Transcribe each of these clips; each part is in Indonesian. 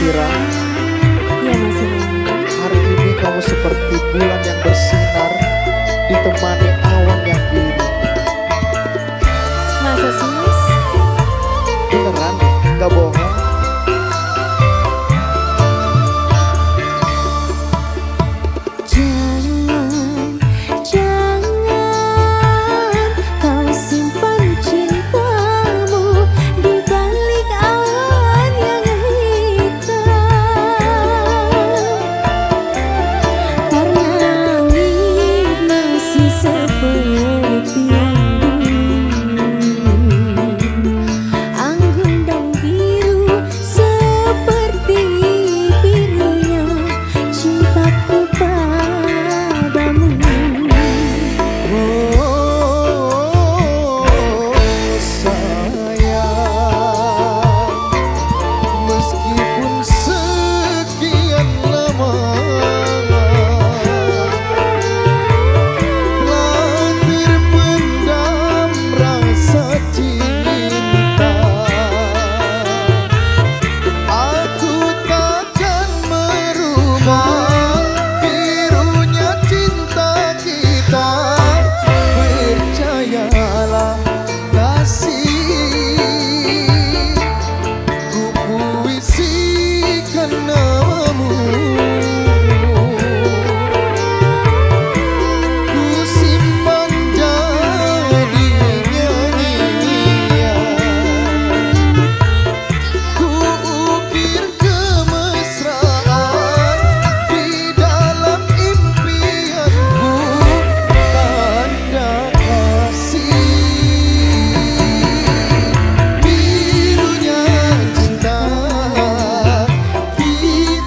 Ira. Ya Mas Roni. Hari ini kamu seperti bulan yang bersinar ditemani awan yang biru. Masa sih Mas? Beneran, gak bohong. Jangan kau simpan cintamu di balik awan yang hitam, karena langit masih seperti yang dulu, anggun dan biru seperti birunya cintaku padamu. Sayang, meskipun sekian lama telah terpendam rasa cinta, aku takkan merubah birunya cinta kita. Percayalah kasih, ku puisikan namamu, ku simpan jadi nyanyian, ku ukir kemesraan di dalam impianku. Tanda kasih birunya cinta kita.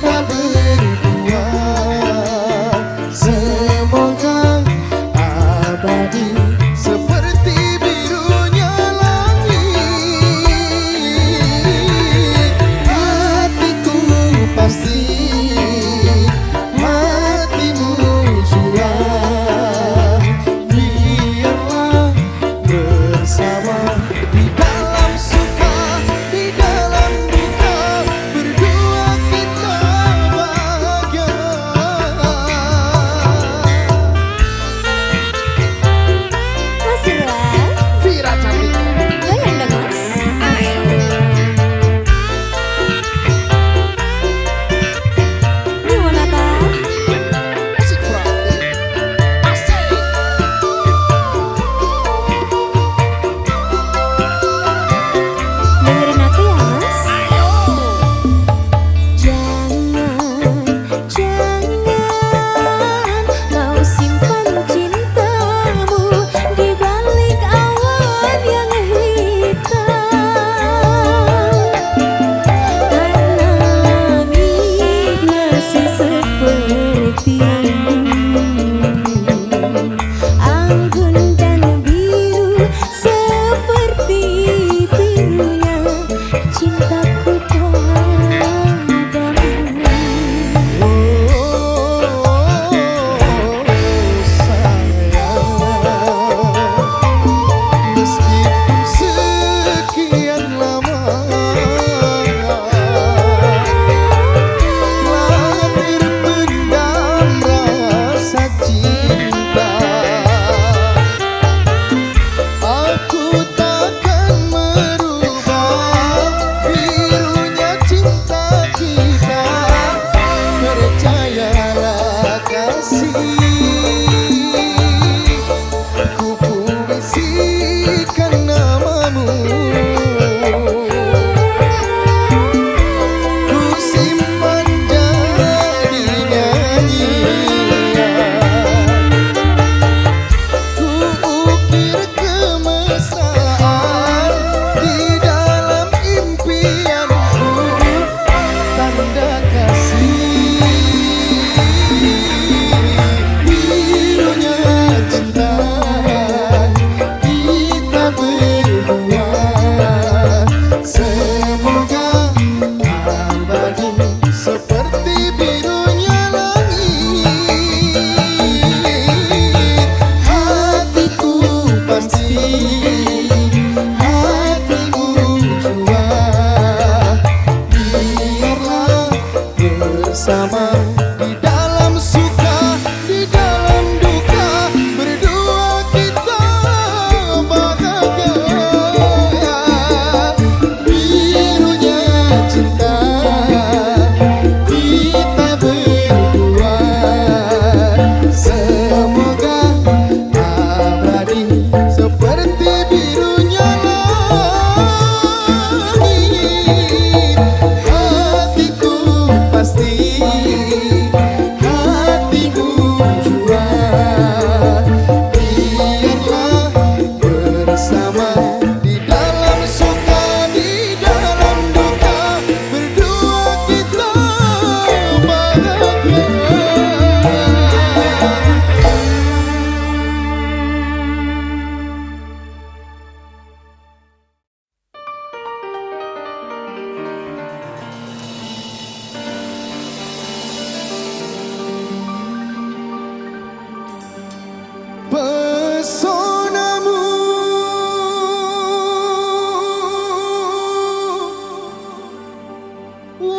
Wahai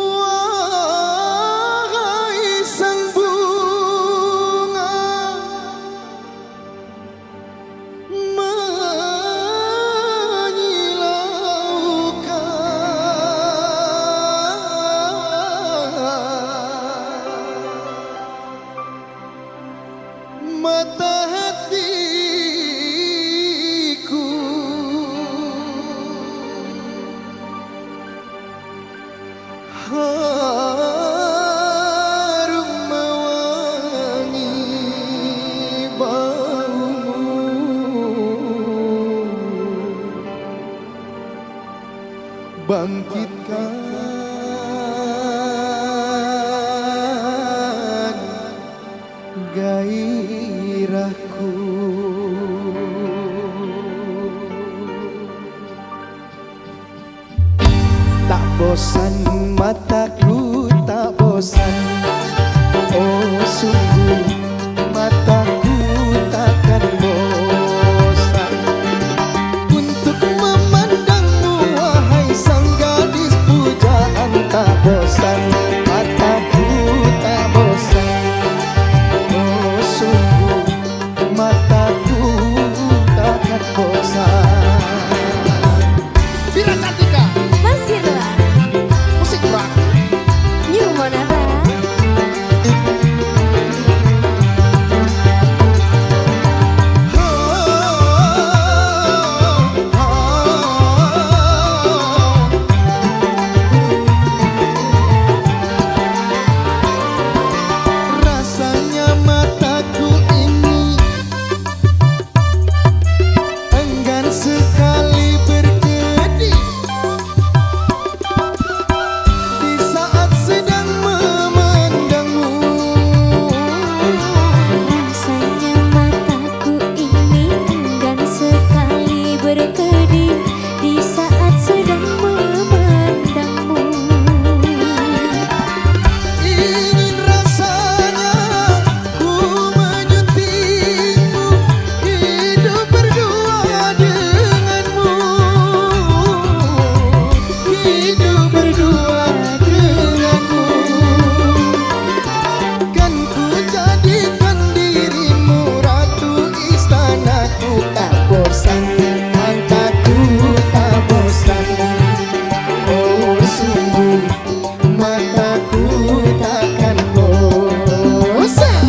sang bunga menyilaukan mata hatiku, harum mewangi baumu, bangkitkan gairahku. Tak bosan mataku, tak bosan. Oh sungguh mataku takkan bosan untuk memandangmu, wahai sang gadis pujaan. Tak bosan mataku, tak bosan. Oh sungguh mataku takkan bosan. Vira Cantika, Masih lah musik rock. New Monata. Rasanya mataku ini enggan sekali berkedip di saat sedang memandangmu. Rasanya mataku ini enggan sekali berkedip di saat sedang memandangmu. Ingin rasanya ku menyuntikmu, hidup berdua denganmu, hidup berdua denganmu. Kan ku jadikan dirimu ratu istanaku. Tak bosan mataku, tak bosan. Oh sungguh mataku takkan bosan.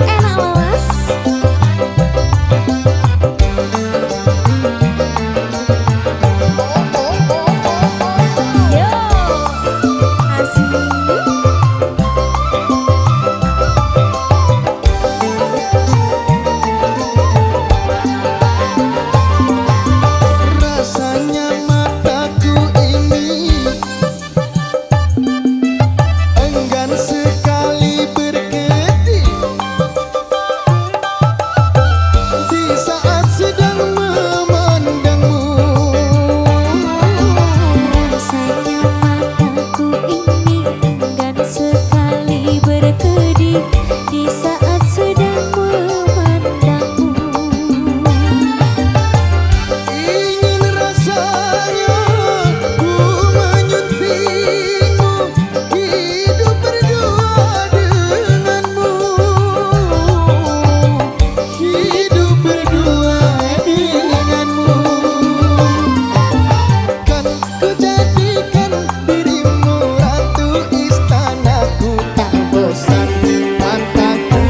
Enak loh mas. Yo, asik. Rasanya mataku ini enggan sekali berkedip di saat sedang memandangmu. Rasanya mataku ini enggan sekali berkedip di saat sedang memandangmu. Ingin rasanya ku menyuntikmu, hidup berdua denganmu, hidup berdua denganmu. Kan ku jadikan dirimu ratu istanaku. Tak bosan mataku,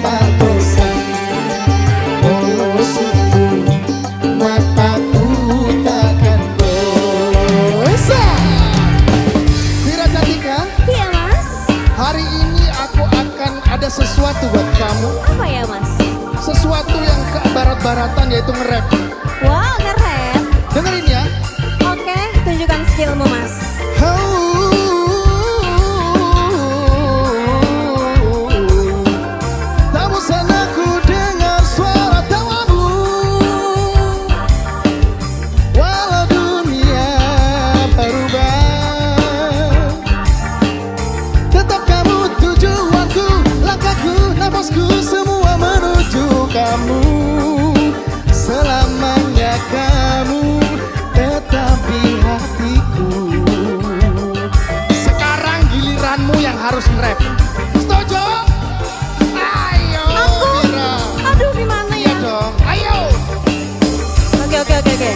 tak bosan. Oh sungguh mataku takkan bosan. Vira Cantika, Iya mas. hari ini aku akan ada sesuatu buat kamu. Apa ya mas? Sesuatu yang ke barat-baratan, yaitu nge-rap. Wow, keren. Dengerin ya. Oke, tunjukkan skillmu mas. Tak bosan aku dengar suara tawamu, walau dunia berubah, tetap kamu tujuanku, langkahku, nafasku, semua menuju kamu. Selamanya kamu tetap di hati. harus nge-rap. Setuju? Ayo Vira. Aduh gimana Iya ya? dong, ayo. Oke.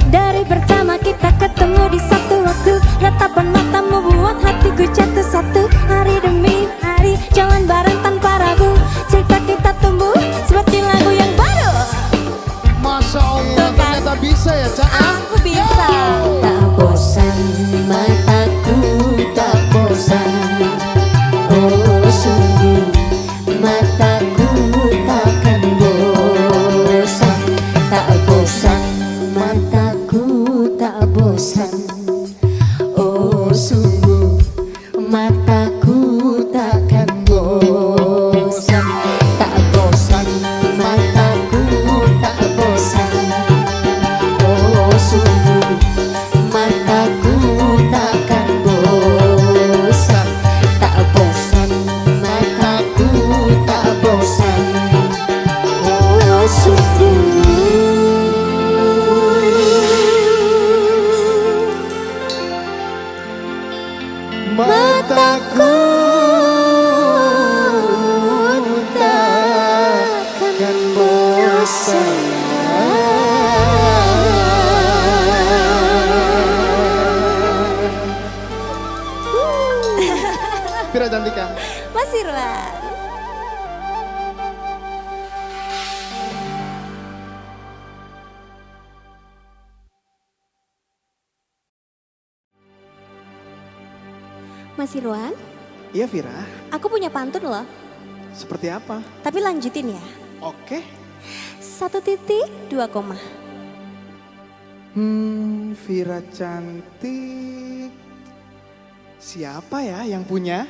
Dari pertama kita ketemu di satu waktu, ratapan matamu buat hatiku jatuh satu. Hari demi hari jalan bareng tanpa ragu, cerita kita tumbuh seperti lagu yang baru. Masya Allah, Tuh kan? ternyata bisa ya Cak. Aku bisa. Tak bosan mataku, tak bosan. Oh sungguh mataku takkan bosan. Tak bosan mataku, tak bosan. Oh sungguh mataku takkan bosan. Tak bosan mataku, tak bosan. Oh sungguh mataku takkan bosan. Tak bosan mataku, tak bosan. Oh sungguh Mataku takkan bosan. Vira Cantika. Mas Irwan. Mas Irwan, Iya Vira, aku punya pantun loh, seperti apa? tapi lanjutin ya. Oke. 1.2 koma. Vira cantik. Siapa ya yang punya?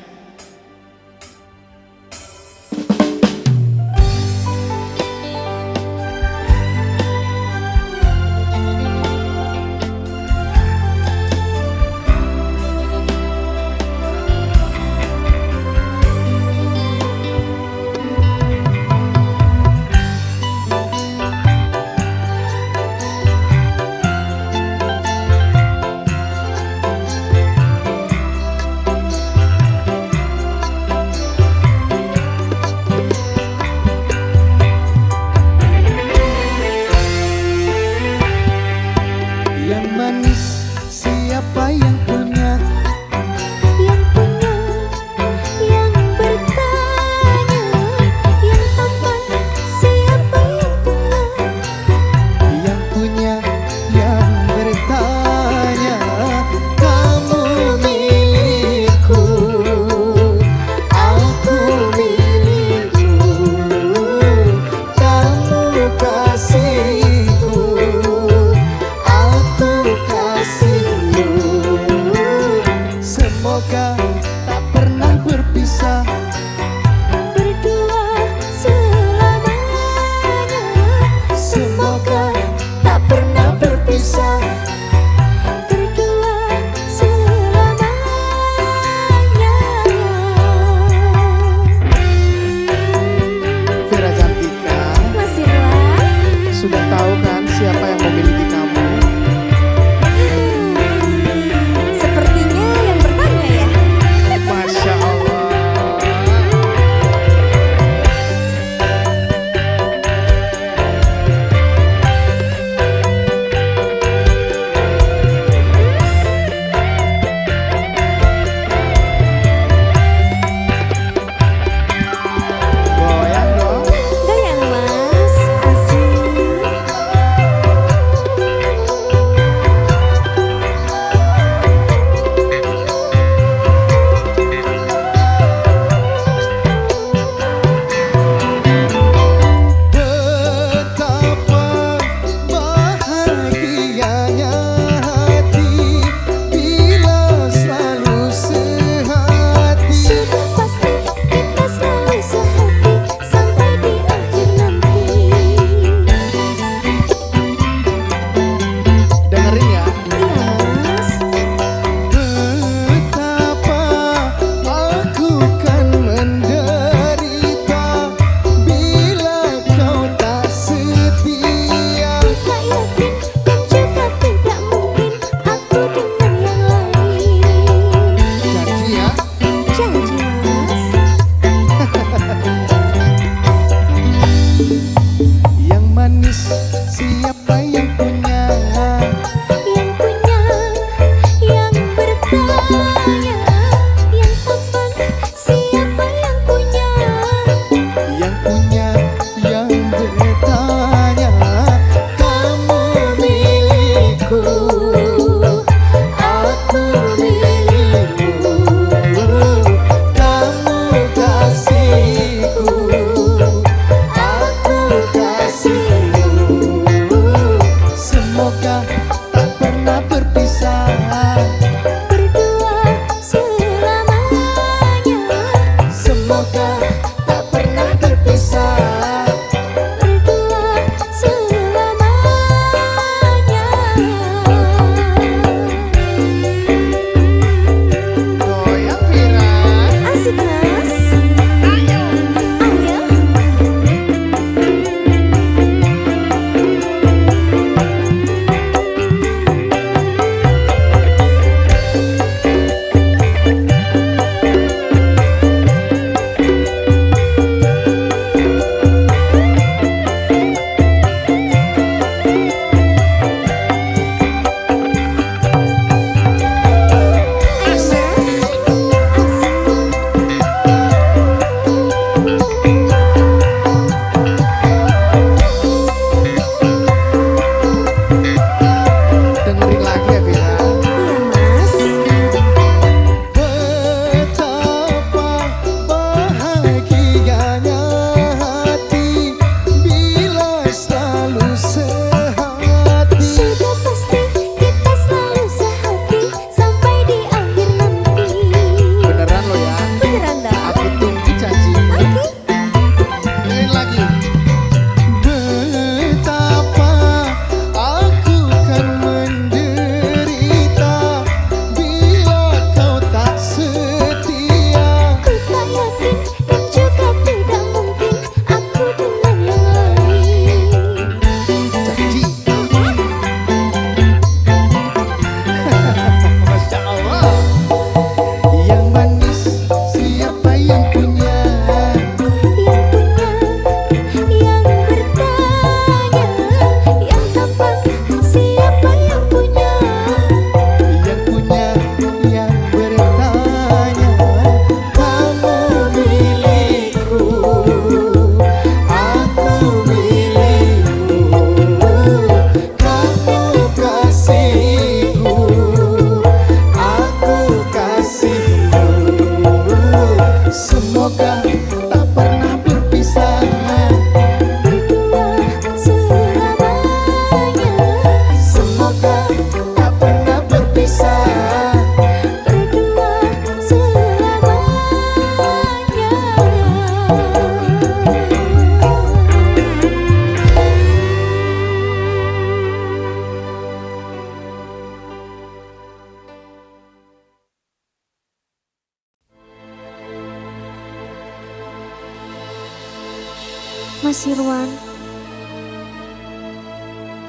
Mas Irwan,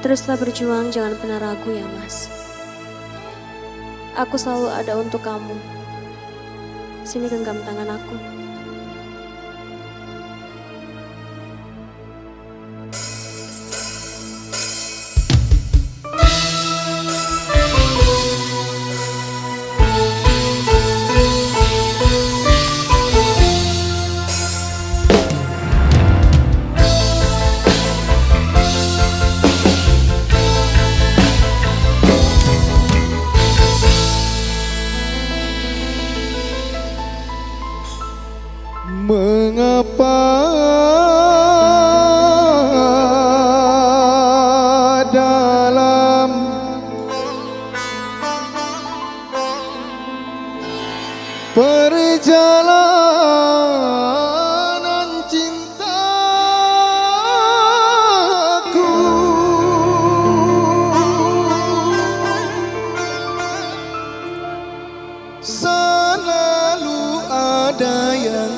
teruslah berjuang, jangan pernah ragu ya Mas. Aku selalu ada untuk kamu. Sini genggam tangan aku. Mengapa dalam perjalanan cintaku selalu ada yang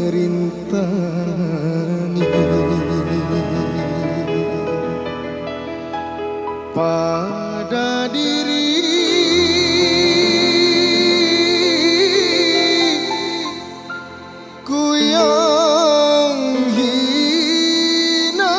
merintangi pada diriku yang hina.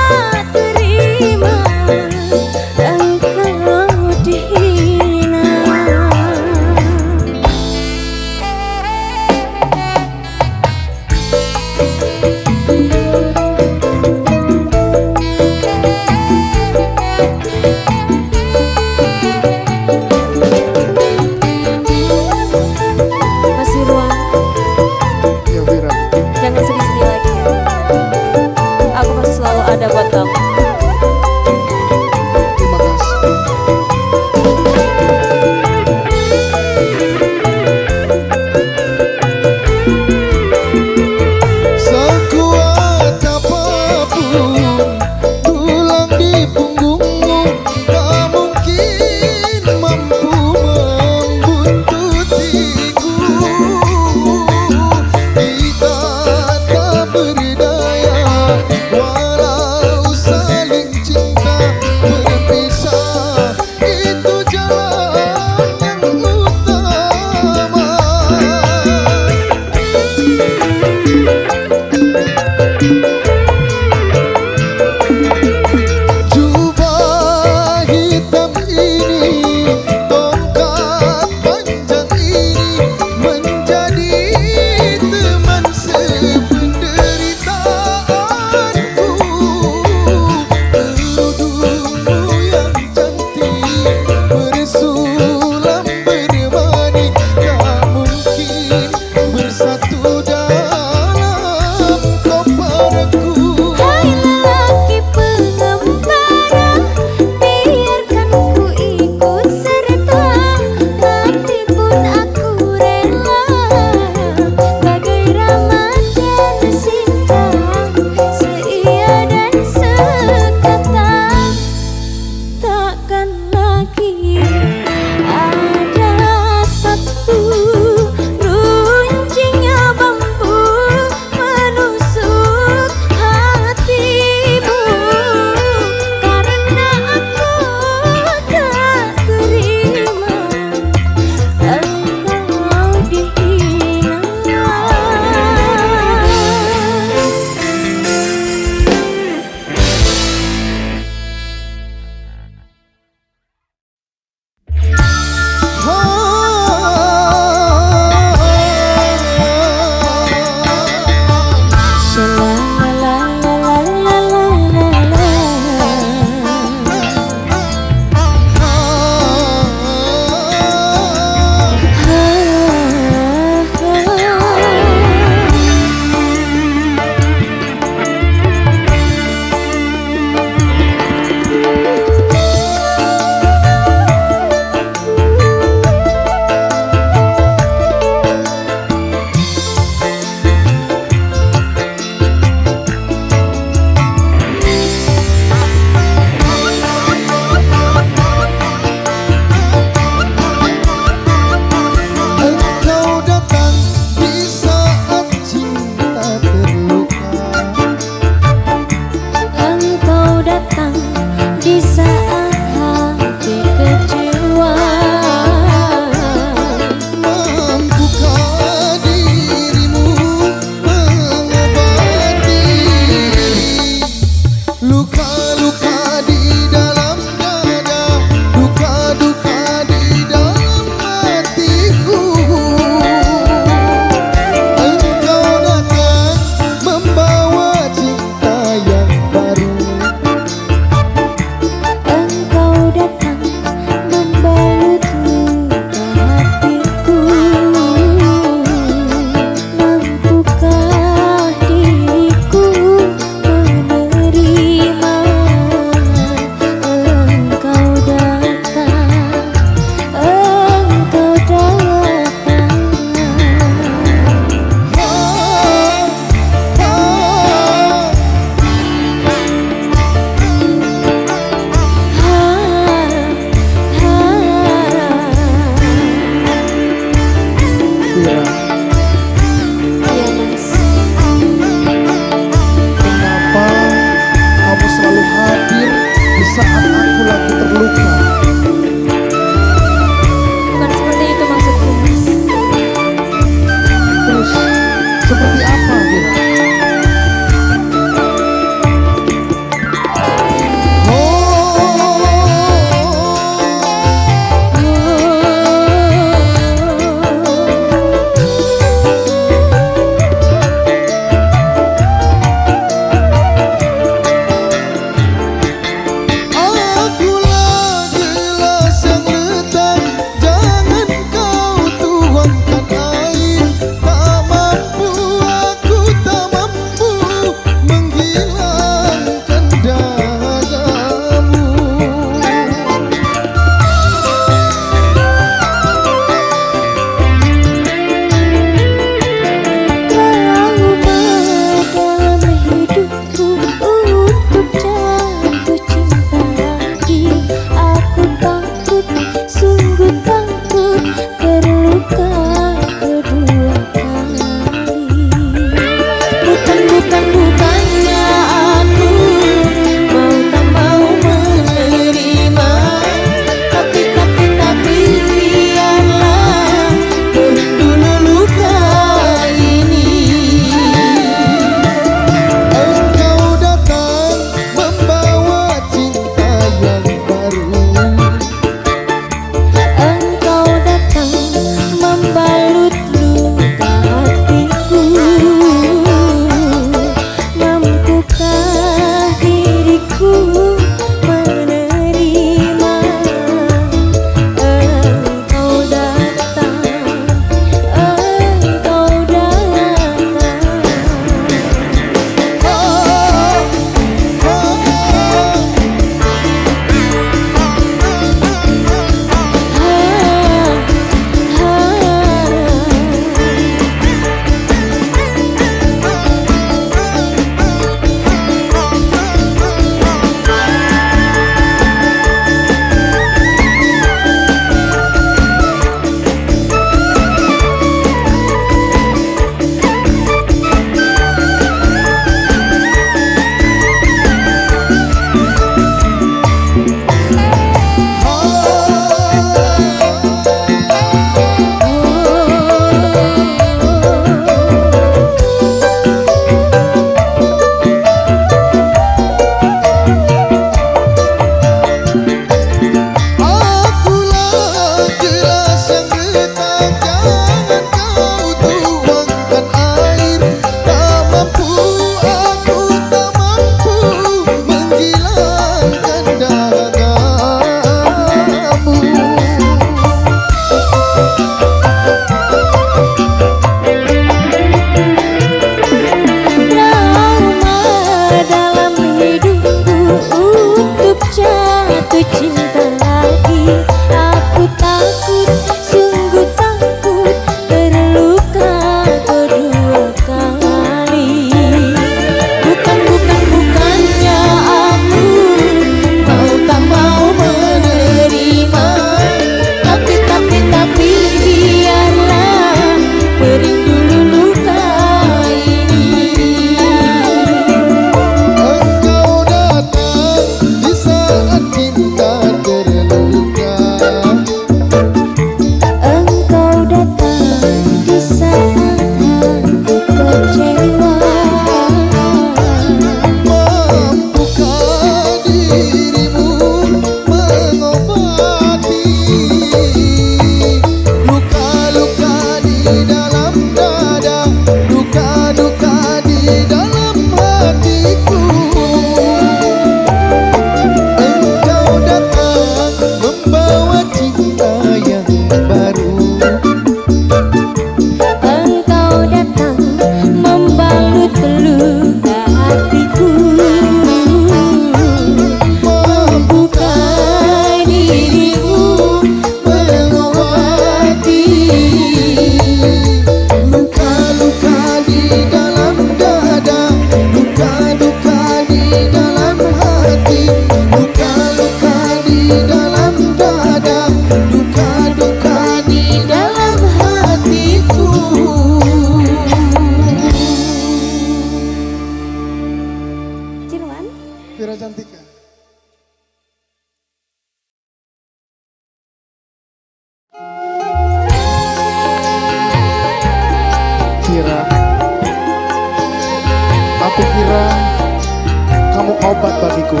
obat bagiku.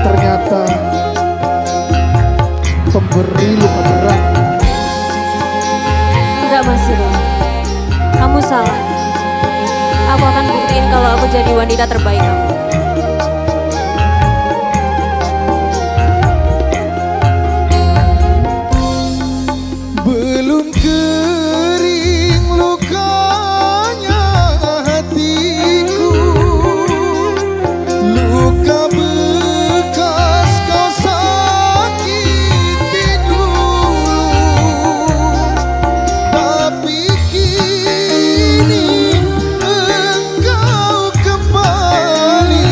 Ternyata pemberi luka berat. Enggak Mas Siro, kamu salah. Aku akan buktiin kalau aku jadi wanita terbaik kamu. Belum kering lukanya hatiku, luka bekas kau sakiti dulu. Tapi kini engkau kembali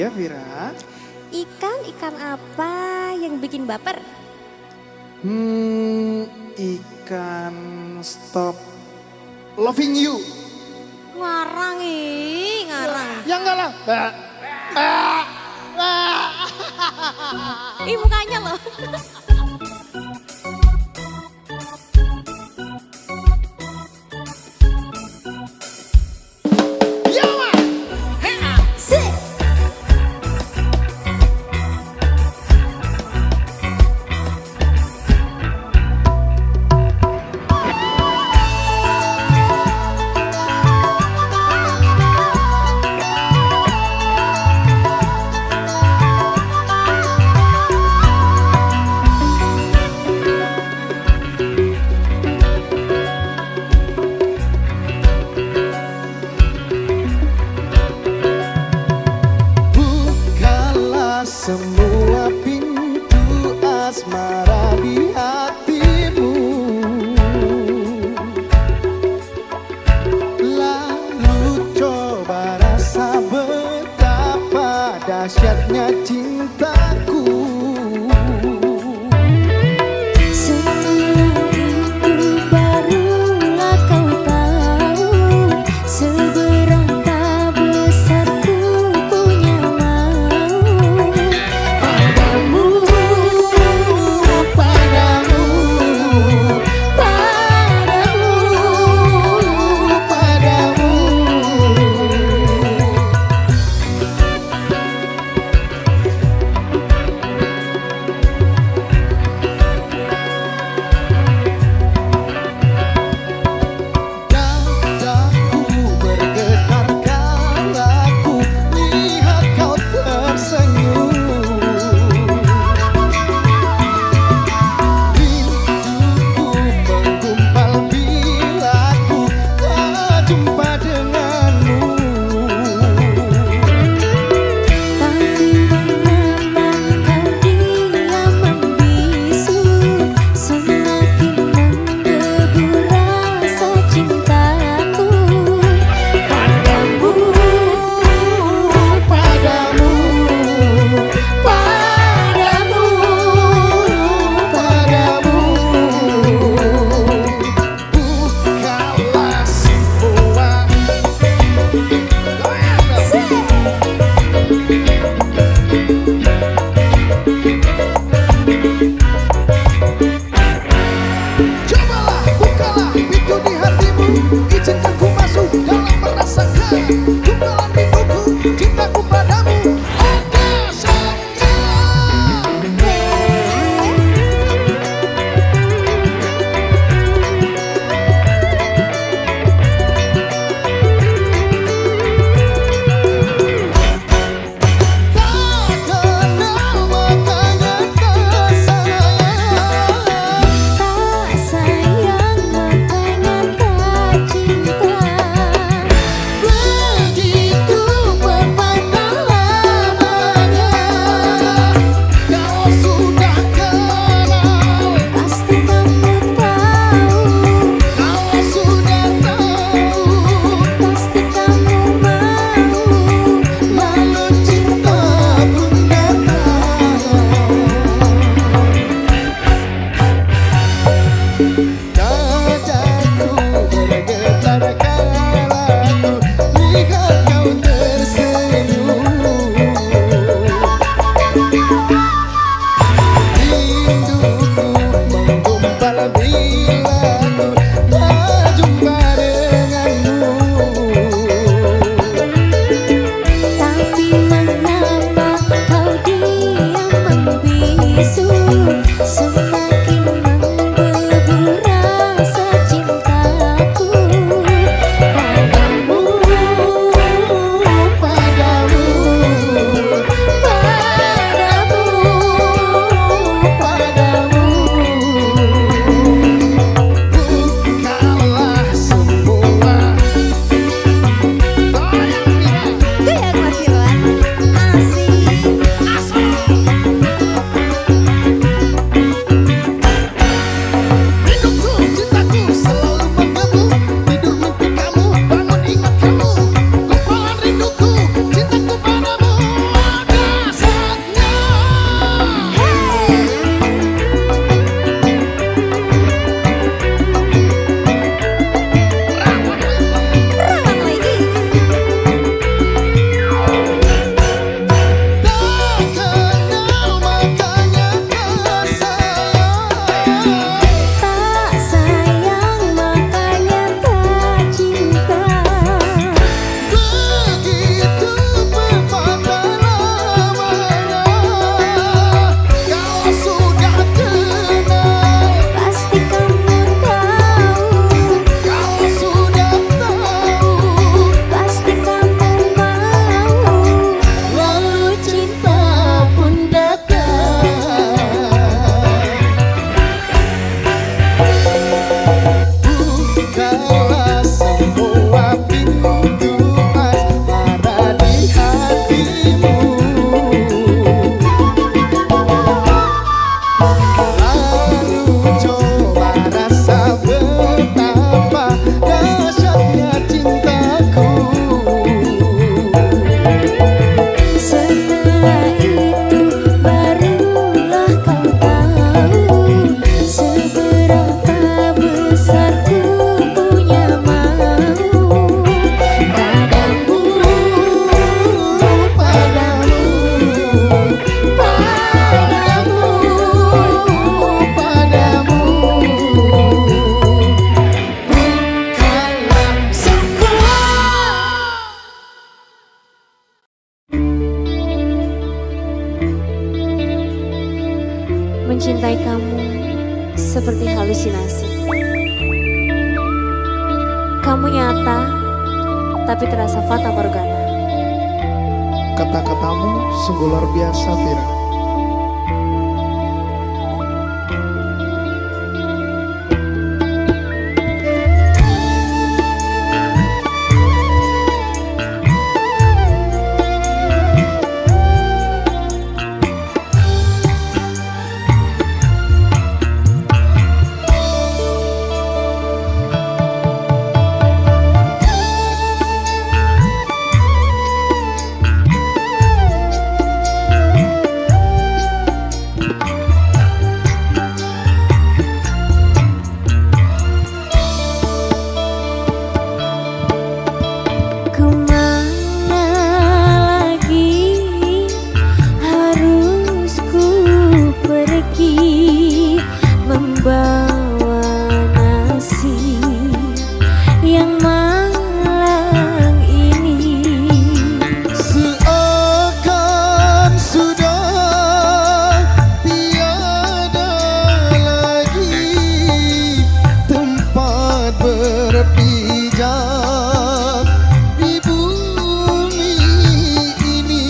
Iya Vira. Ikan apa yang bikin baper? Ikan stop loving you. Ngarang ngarang. Ya enggak lah. Ih mukanya loh. Sih. Bukalah semua pintu asmara di hatimu, lalu coba rasa betapa dahsyatnya cintaku. Setelah itu barulah kau tahu seberapa besar ku punya mau. mencintai kamu seperti halusinasi. Kamu nyata, tapi terasa fata morgana. Kata-katamu sungguh luar biasa, Vira. Membawa nasi yang malang ini, Seakan sudah tiada lagi tempat berpijak di bumi ini.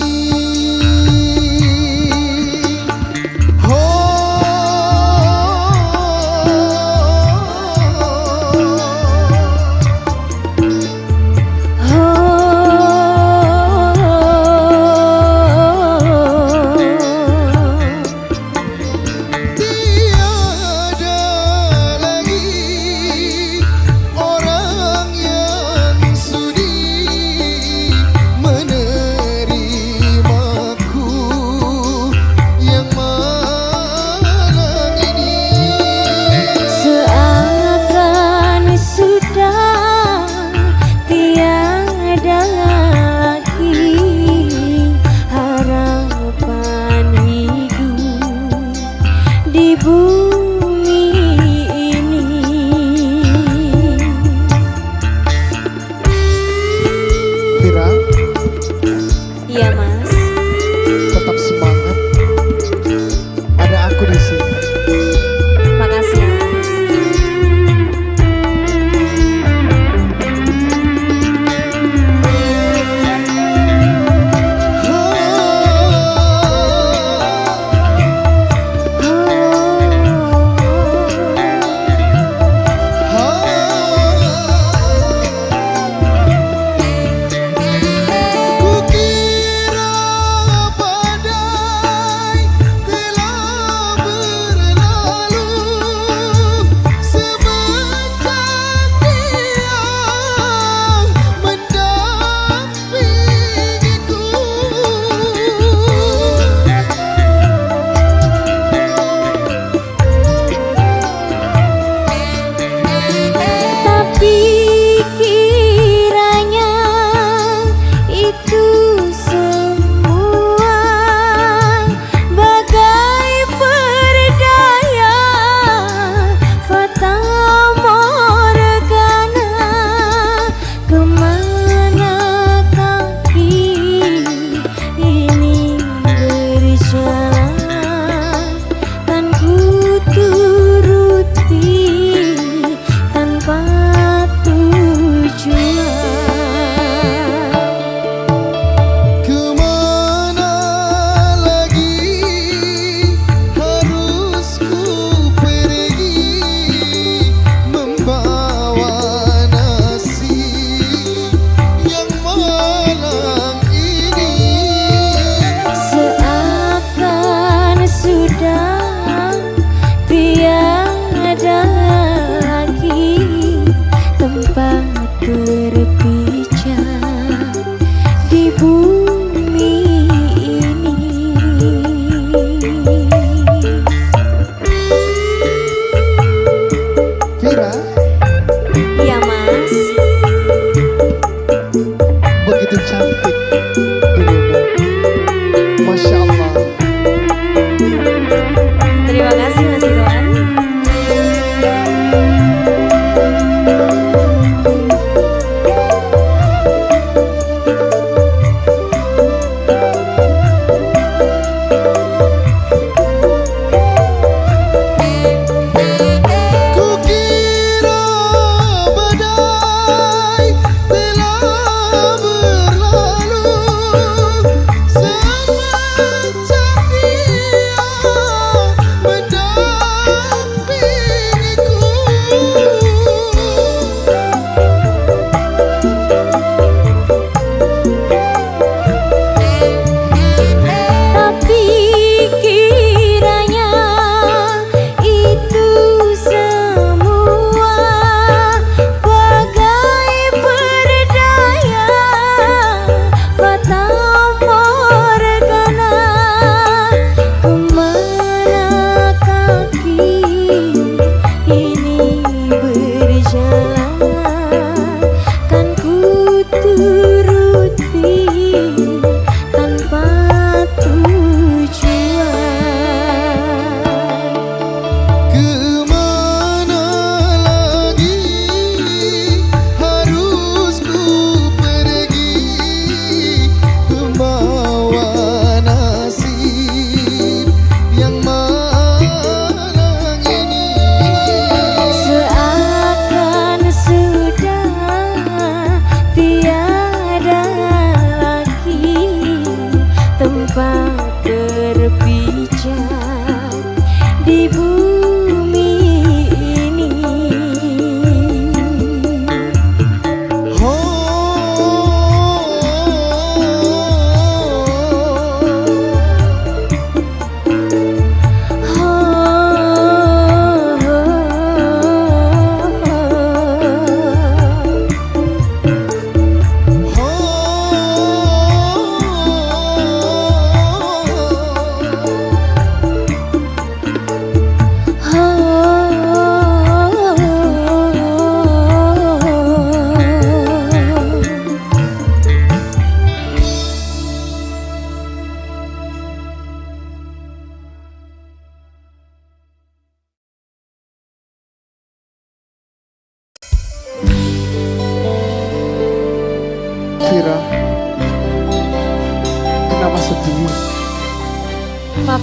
Di bumi ini. Vira, Iya mas, tetap semangat. Ada aku di sini. makasih ya mas.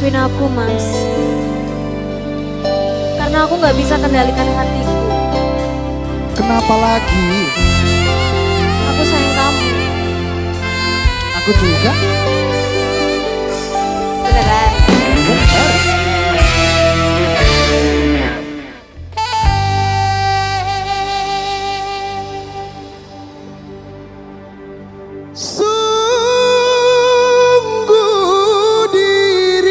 maafin aku Mas. Karena aku gak bisa kendalikan hatiku. Kenapa lagi? Aku sayang kamu. Aku juga. Beneran. Sungguh diriku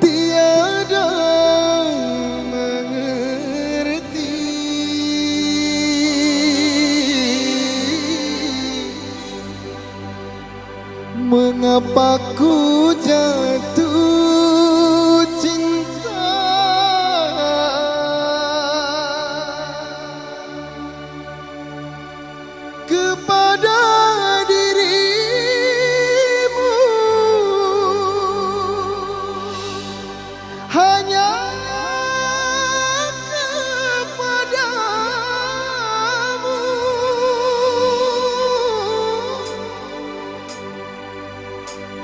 tiada mengerti mengapa ku jatuh cinta kepada dirimu hanya kepadamu.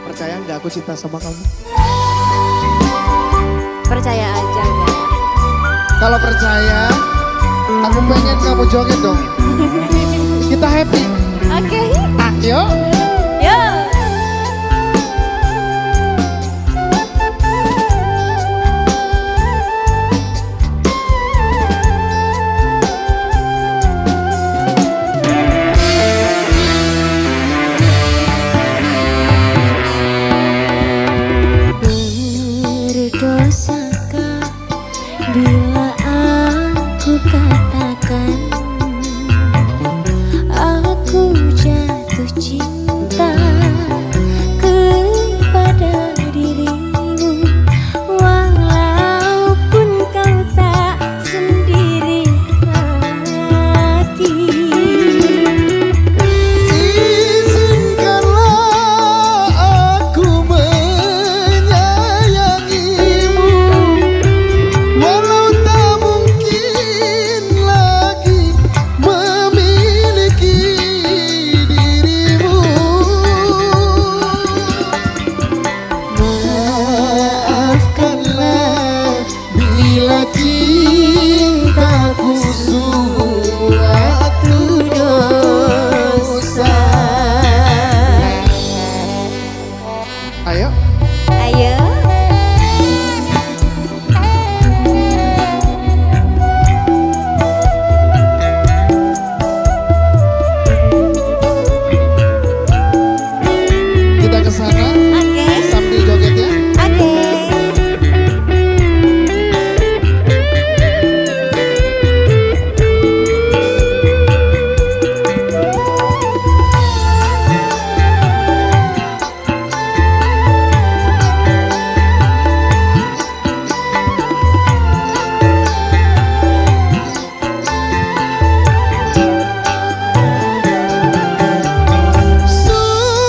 Percaya nggak aku cinta sama kamu? Percaya aja enggak? Kalau percaya, aku pengen kamu joget dong. Kita happy. Oke. Ayo. Yo. Berdosakah bila aku katakan aku jatuh cinta kepada dirimu, walaupun kau tak sendiri lagi. Izinkanlah aku menyayangimu, walau tak mungkin lagi memiliki dirimu. Maafkanlah bila cintaku suatu dosa. Ayo. Ayo. Kita ke sana Oke. sambil joget ya. Oke.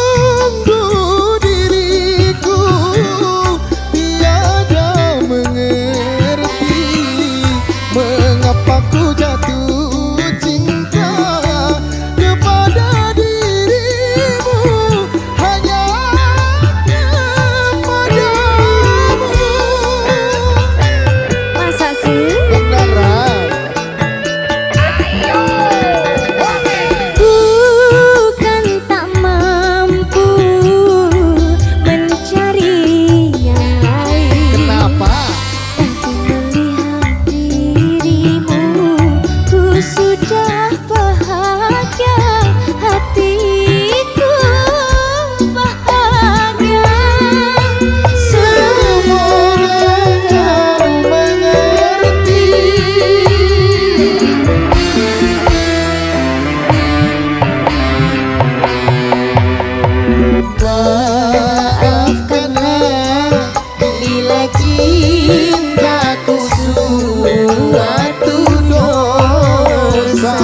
Sungguh diriku tiada mengerti mengapa ku jatuh cinta kepada dirimu, hanya kepadamu. Masa sih? Beneran. Bukan tak mampu mencari yang lain, Kenapa? tapi melihat dirimu ku sudah bahagia, hatiku bahagia. Semoga kau mengerti. Maafkanlah bila cintaku suatu dosa.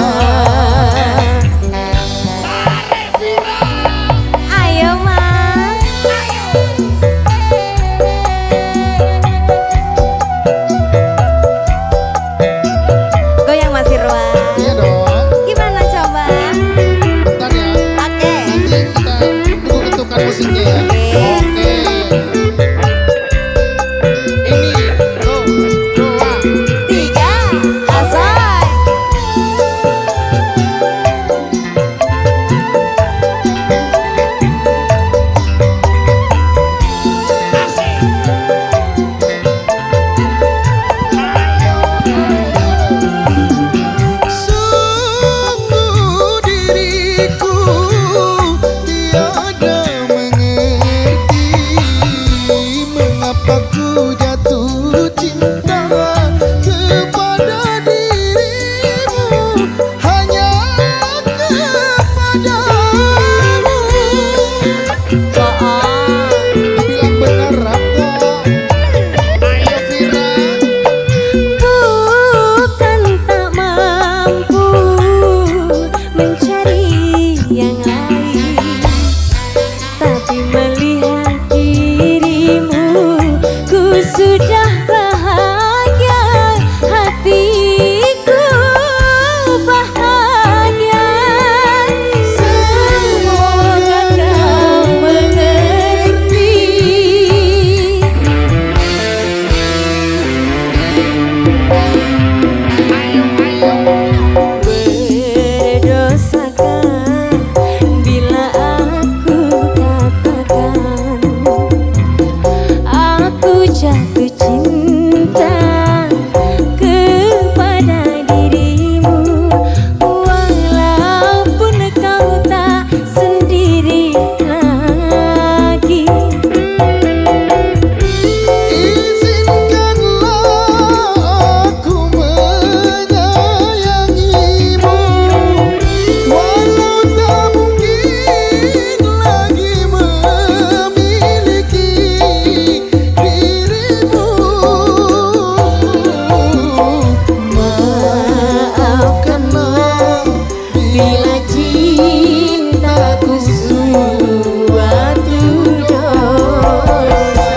Bila cintaku suatu dosa.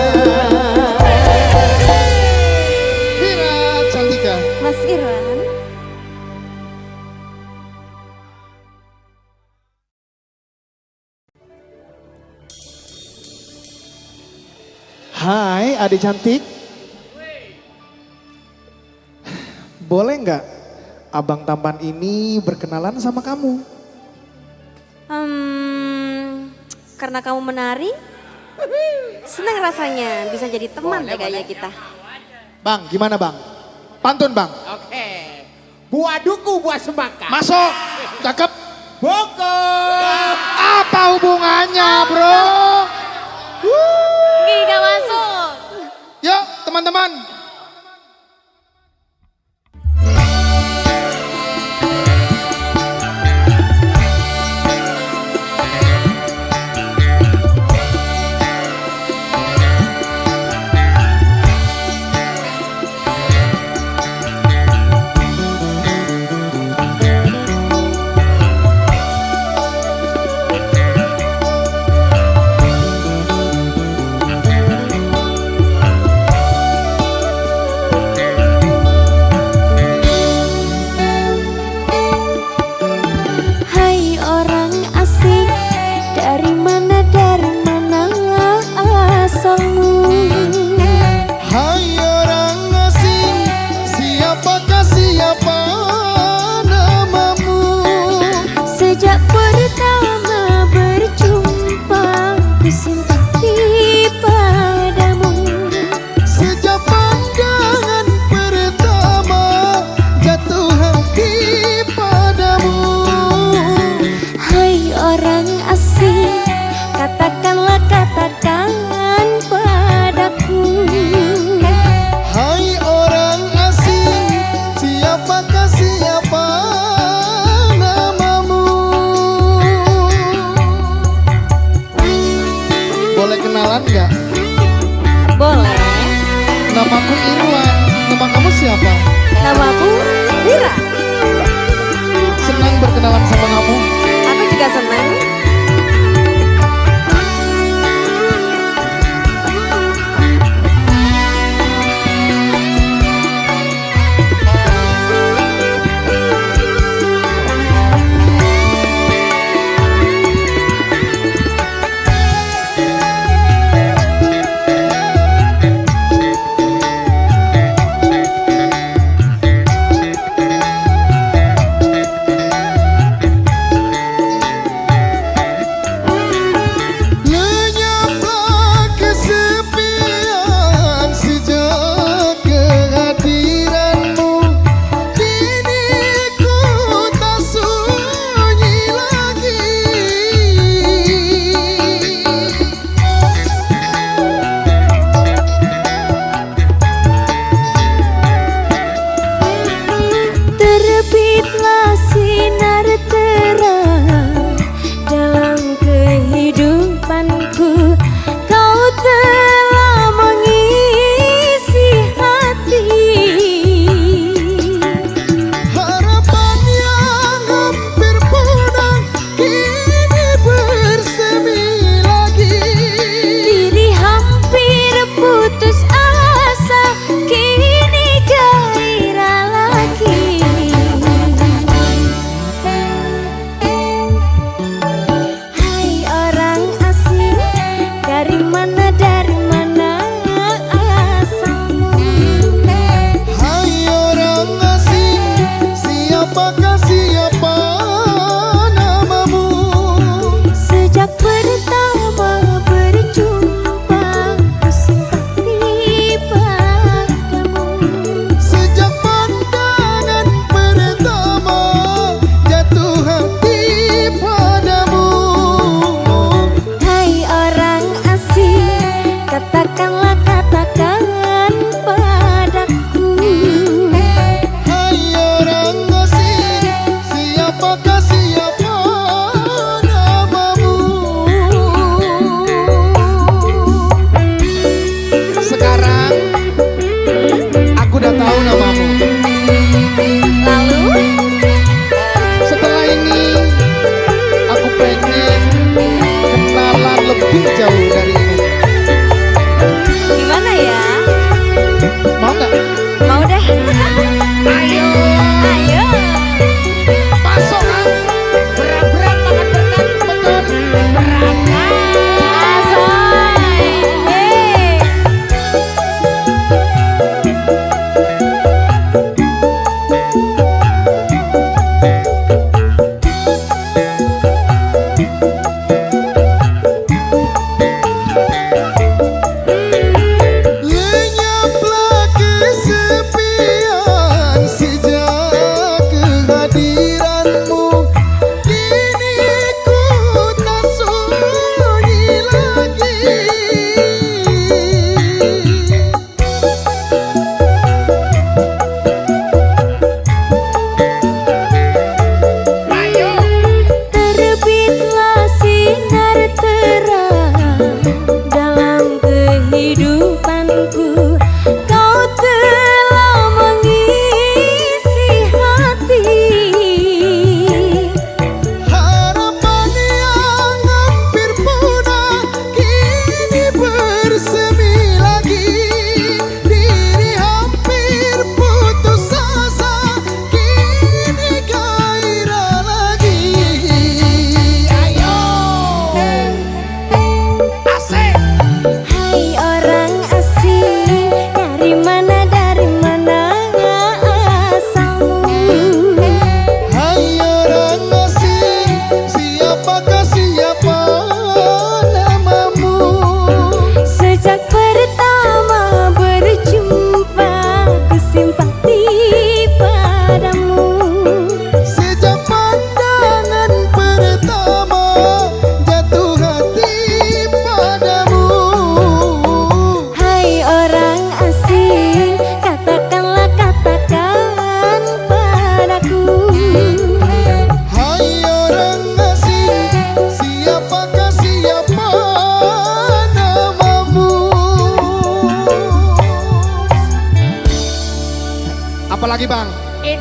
Vira Cantika. Mas Irwan. Hai adik cantik. Boleh nggak abang tampan ini berkenalan sama kamu? Karena kamu menari, senang rasanya bisa jadi teman deh kayak kita. Bang, gimana bang? Pantun bang. Oke. Buah duku, buah semangka. Masuk, cakep. Bokep. Apa hubungannya bro? Gak masuk. Yuk teman-teman. Hai orang asing, dari mana asalmu? Hai orang asing, siapakah siapa namamu? Sejak pertama berjumpa, ku simpati padamu. Sejak pandangan pertama jatuh hati padamu. Hai orang asing, katakan padaku. Hai orang asing, siapakah siapa namamu? Boleh kenalan nggak? Boleh. Namaku Irwan, nama kamu siapa? Namaku Vira. Senang berkenalan sama kamu. Aku juga senang.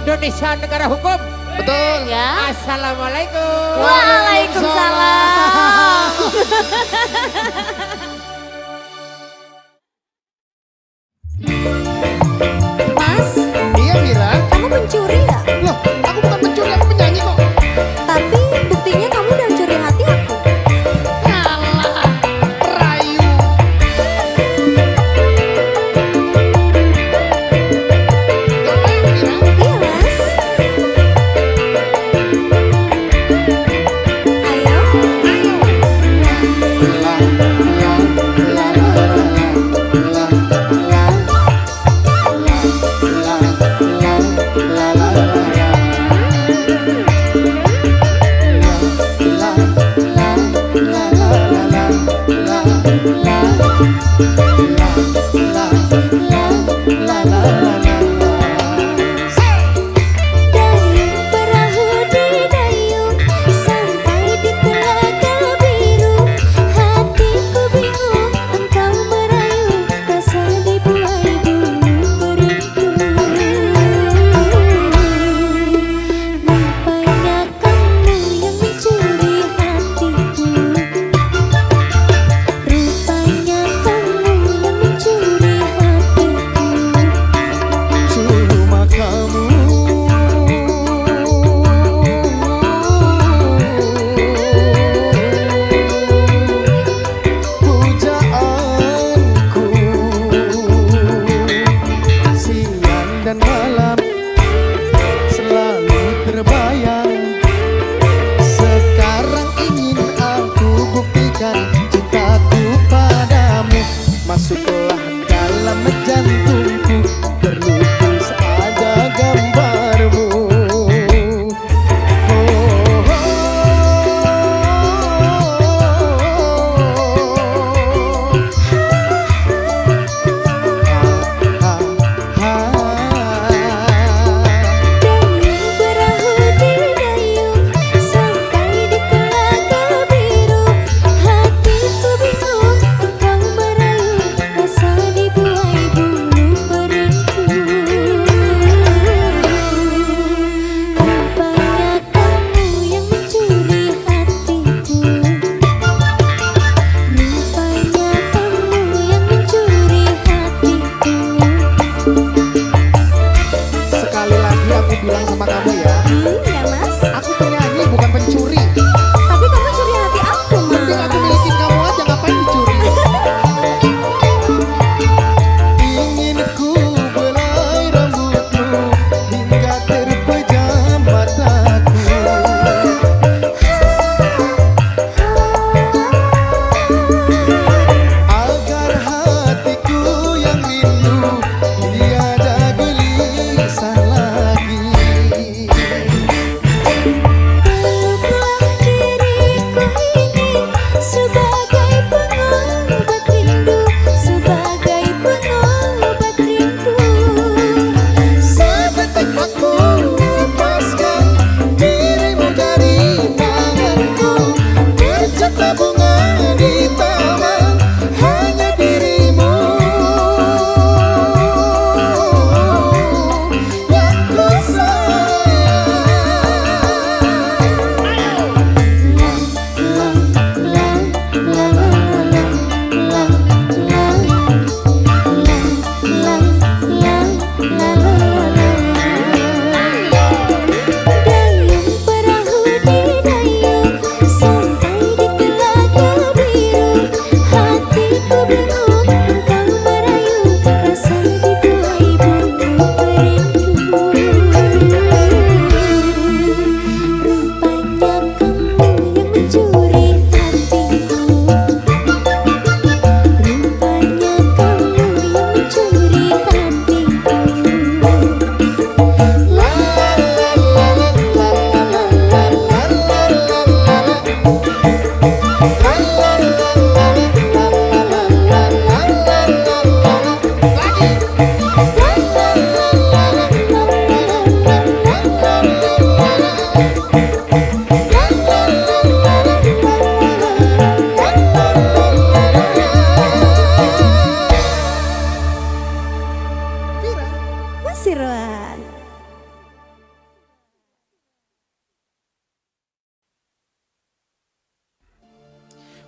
Indonesia negara hukum. Betul. Ya. Assalamualaikum. Waalaikumsalam. Mas, Iya Mira. kamu pencuri ya? Loh, aku bukan pencuri, aku penyanyi kok. Tapi buktinya kamu udah curi hati aku. Alah, perayu. Goyang Mira. Iya, Mas. Ayo. La, la, la, la, la, la, la.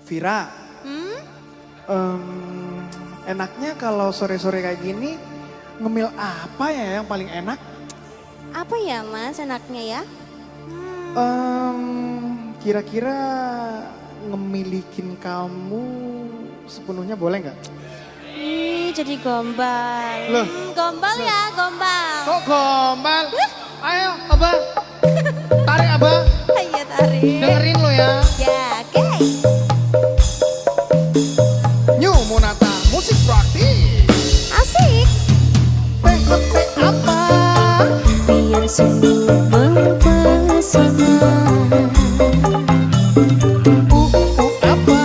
Vira, Hmm? enaknya kalau sore-sore kayak gini ngemil apa ya yang paling enak? Apa ya mas enaknya ya? Kira-kira ngemilikin kamu sepenuhnya boleh nggak? Ih, jadi gombal. Loh. Gombal ya, gombal. Kok gombal? Ayo Abah, tarik Abah, Ayo tarik. dengerin lo ya. Ya, oke. New Monata musik praktis. Asik. Apa? Biar sungguh mempesona. Apa?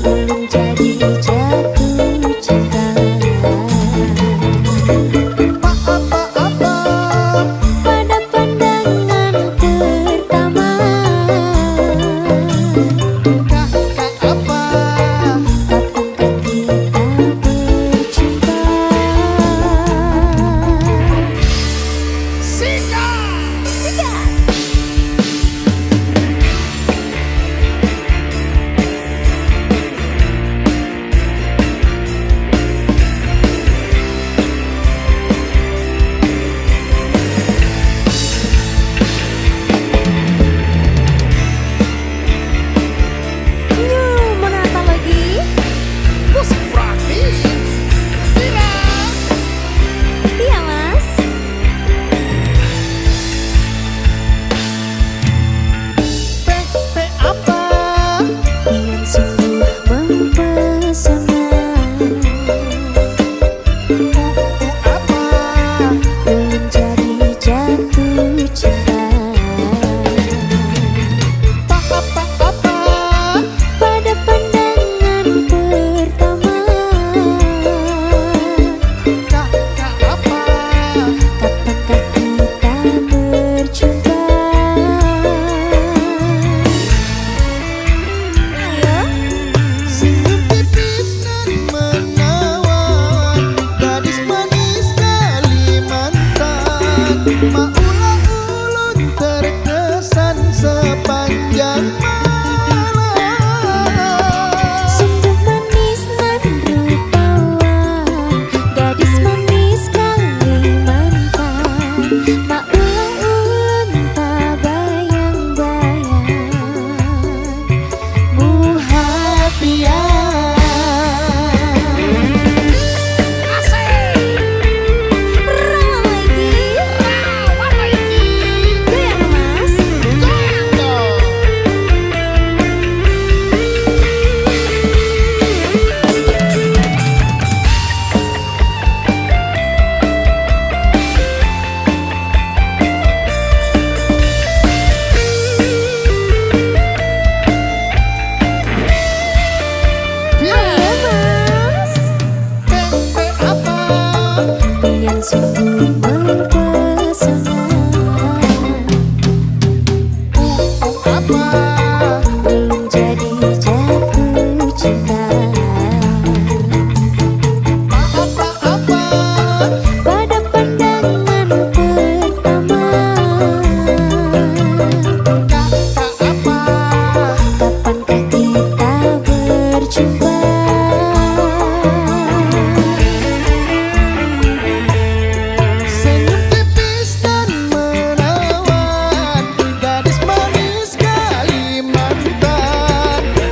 Belum jadi jatuh cinta. Apa? Pada pandangan pertama. Apa? Kapankah kita berjumpa? Sikat! New Monata lagi. Musik praktis. Bila Iya mas. apa? Yang sungguh mempesona. Apa? Belum jadi jatuh cinta. Apa? Pada pandangan pertama. Apa? Kapankah kita berjumpa? Ayo. Senyum tipis dan menawan, gadis manis Kalimantan. Maulah ulun terkesan sepanjang malam. Sungguh manis nan rupawan, gadis manis Kalimantan. Maulah ulun tak bayang-bayang muhabian. Rawan lagi. Goyang mas. Ayo mas. Apa? Yang sungguh mempesona. Apa? Belum jadi jatuh cinta. Apa? Pada pandangan pertama. Apa? Kapankah kita berjumpa? Senyum tipis dan menawan, gadis manis Kalimantan.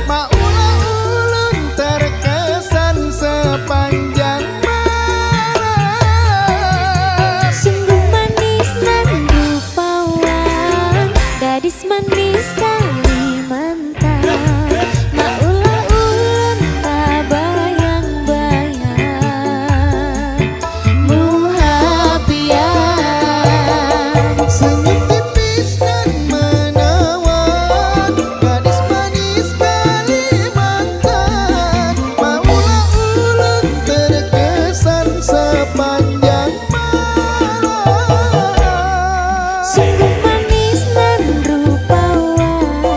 Maulah ulun terkesan sepanjang malam. Sungguh manis nan rupawan, gadis manis Kalimantan. Maulah ulun tak bayang-bayang muhabian. Senyum tipis dan menawan, gadis manis Kalimantan. Maulah ulun terkesan sepanjang malam. Sungguh manis nan rupawan,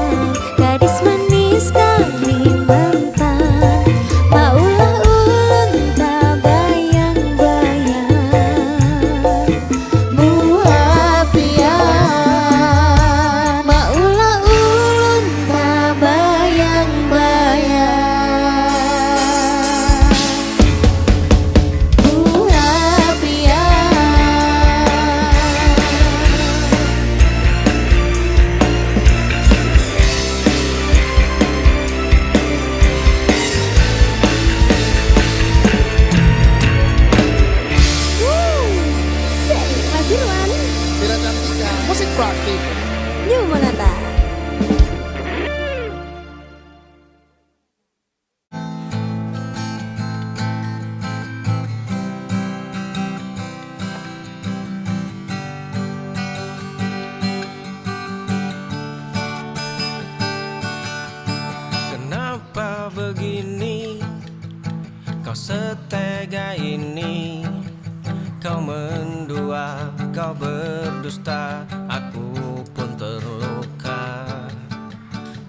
setega ini. Kau mendua, kau berdusta, aku pun terluka.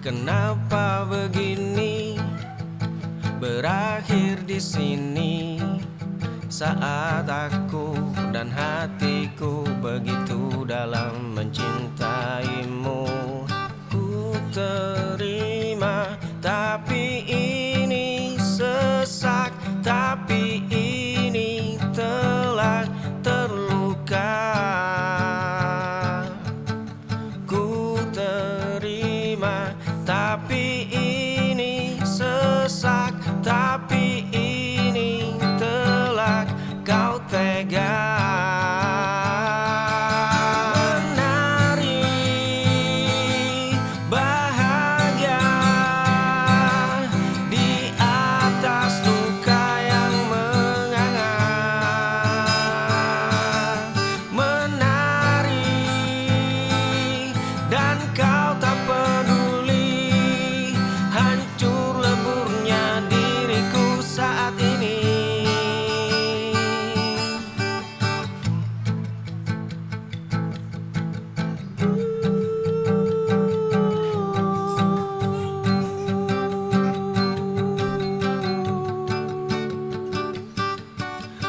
Kenapa begini berakhir di sini? Saat aku dan hatiku begitu dalam mencintaimu. Ku terima, tapi ini sesak, tapi ini telah terluka. Ku terima, tapi ini sesak, tapi ini telah kau tega.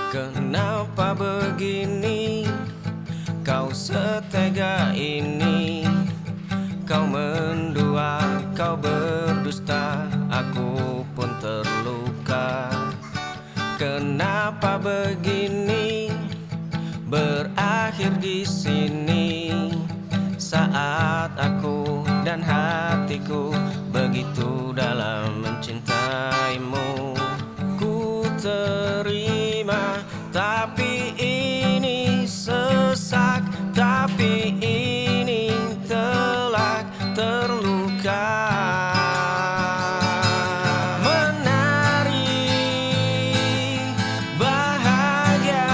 Kenapa begini? Kau setega ini. Kau mendua, kau berdusta, aku pun terluka. Kenapa begini? Berakhir di sini. Saat aku dan hatiku begitu dalam mencintaimu. Ku terima, tapi ini sesak, tapi ini telah terluka. Menari bahagia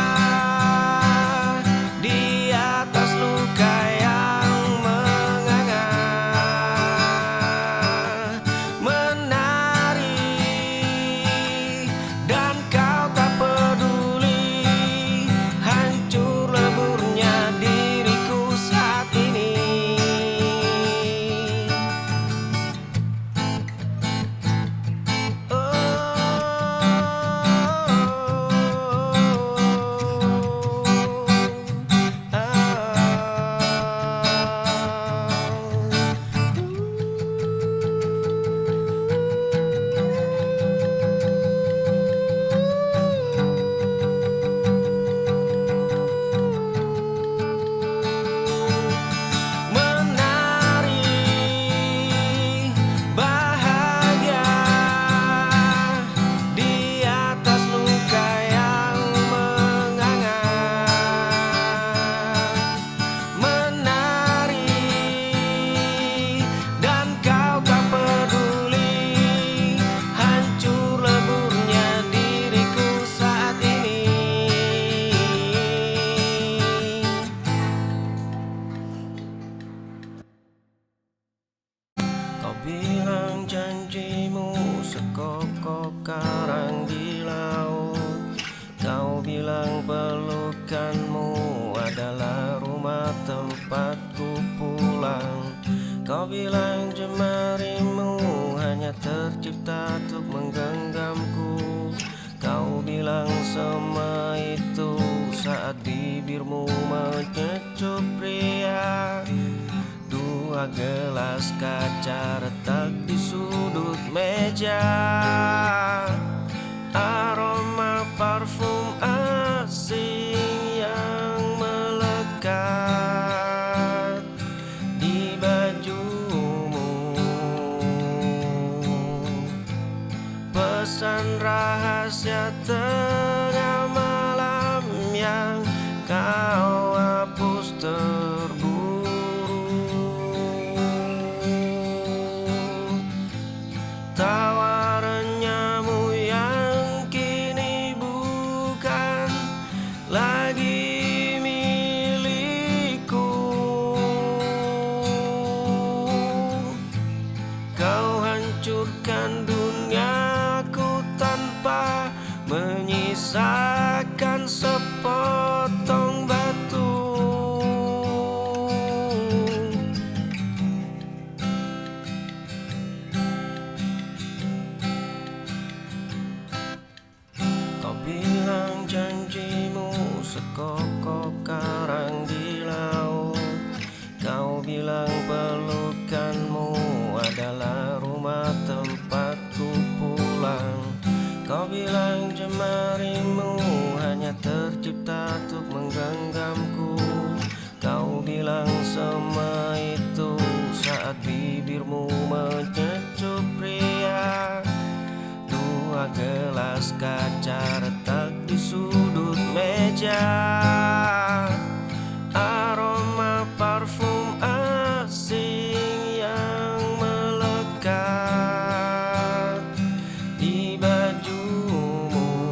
di atas luka yang menganga. Menari dan kau tak peduli, hancur leburnya diriku saat ini. Kau bilang janjimu sekokok karang di laut. Kau bilang pelukanmu adalah rumah tempatku pulang. Kau bilang jemarimu hanya tercipta untuk menggenggamku. Kau bilang semua itu saat bibirmu mengecup pria. Dua gelas kaca retak di sudut meja. Aroma parfum asing yang melekat di bajumu. Pesan rahasia tengah malam yang kau hapus terburu. Tawaranmu yang kini bukan lagi milikku. Kau hancurkan duniaku tanpa saat bibirmu menyecup pria. Dua gelas kaca retak di sudut meja. Aroma parfum asing yang melekat di bajumu.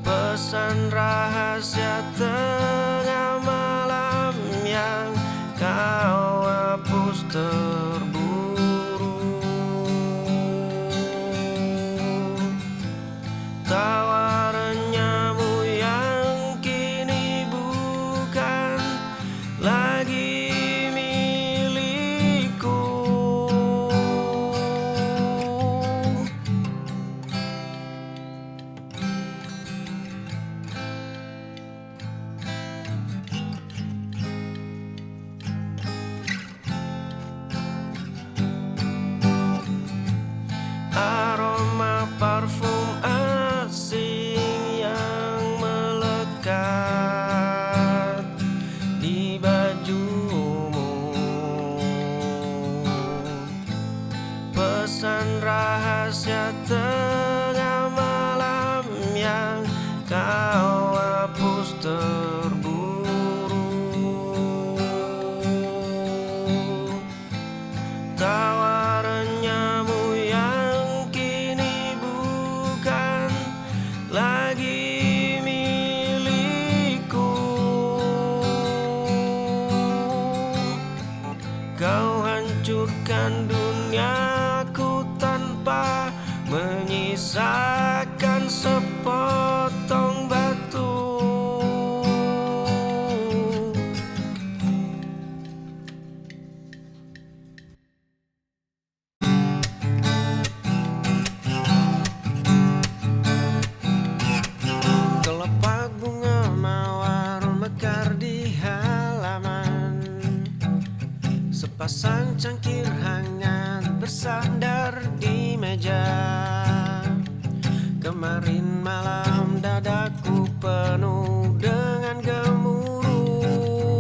Pesan rahasia tengah malam yang kau hapus terburu. Tawaranmu yang kini bukan lagi milikku. Aroma parfum asing yang melekat di bajumu. Pesan rahasia tengah malam yang kau hapus terburu. Tawaranmu yang kini bukan lagi milikku. Kau hancurkan duniaku tanpa menyisakan sepotong batu. Kelopak bunga mawar mekar di halaman. Sepasang cangkir hangat bersandar di meja. Kemarin malam dadaku penuh dengan gemuruh.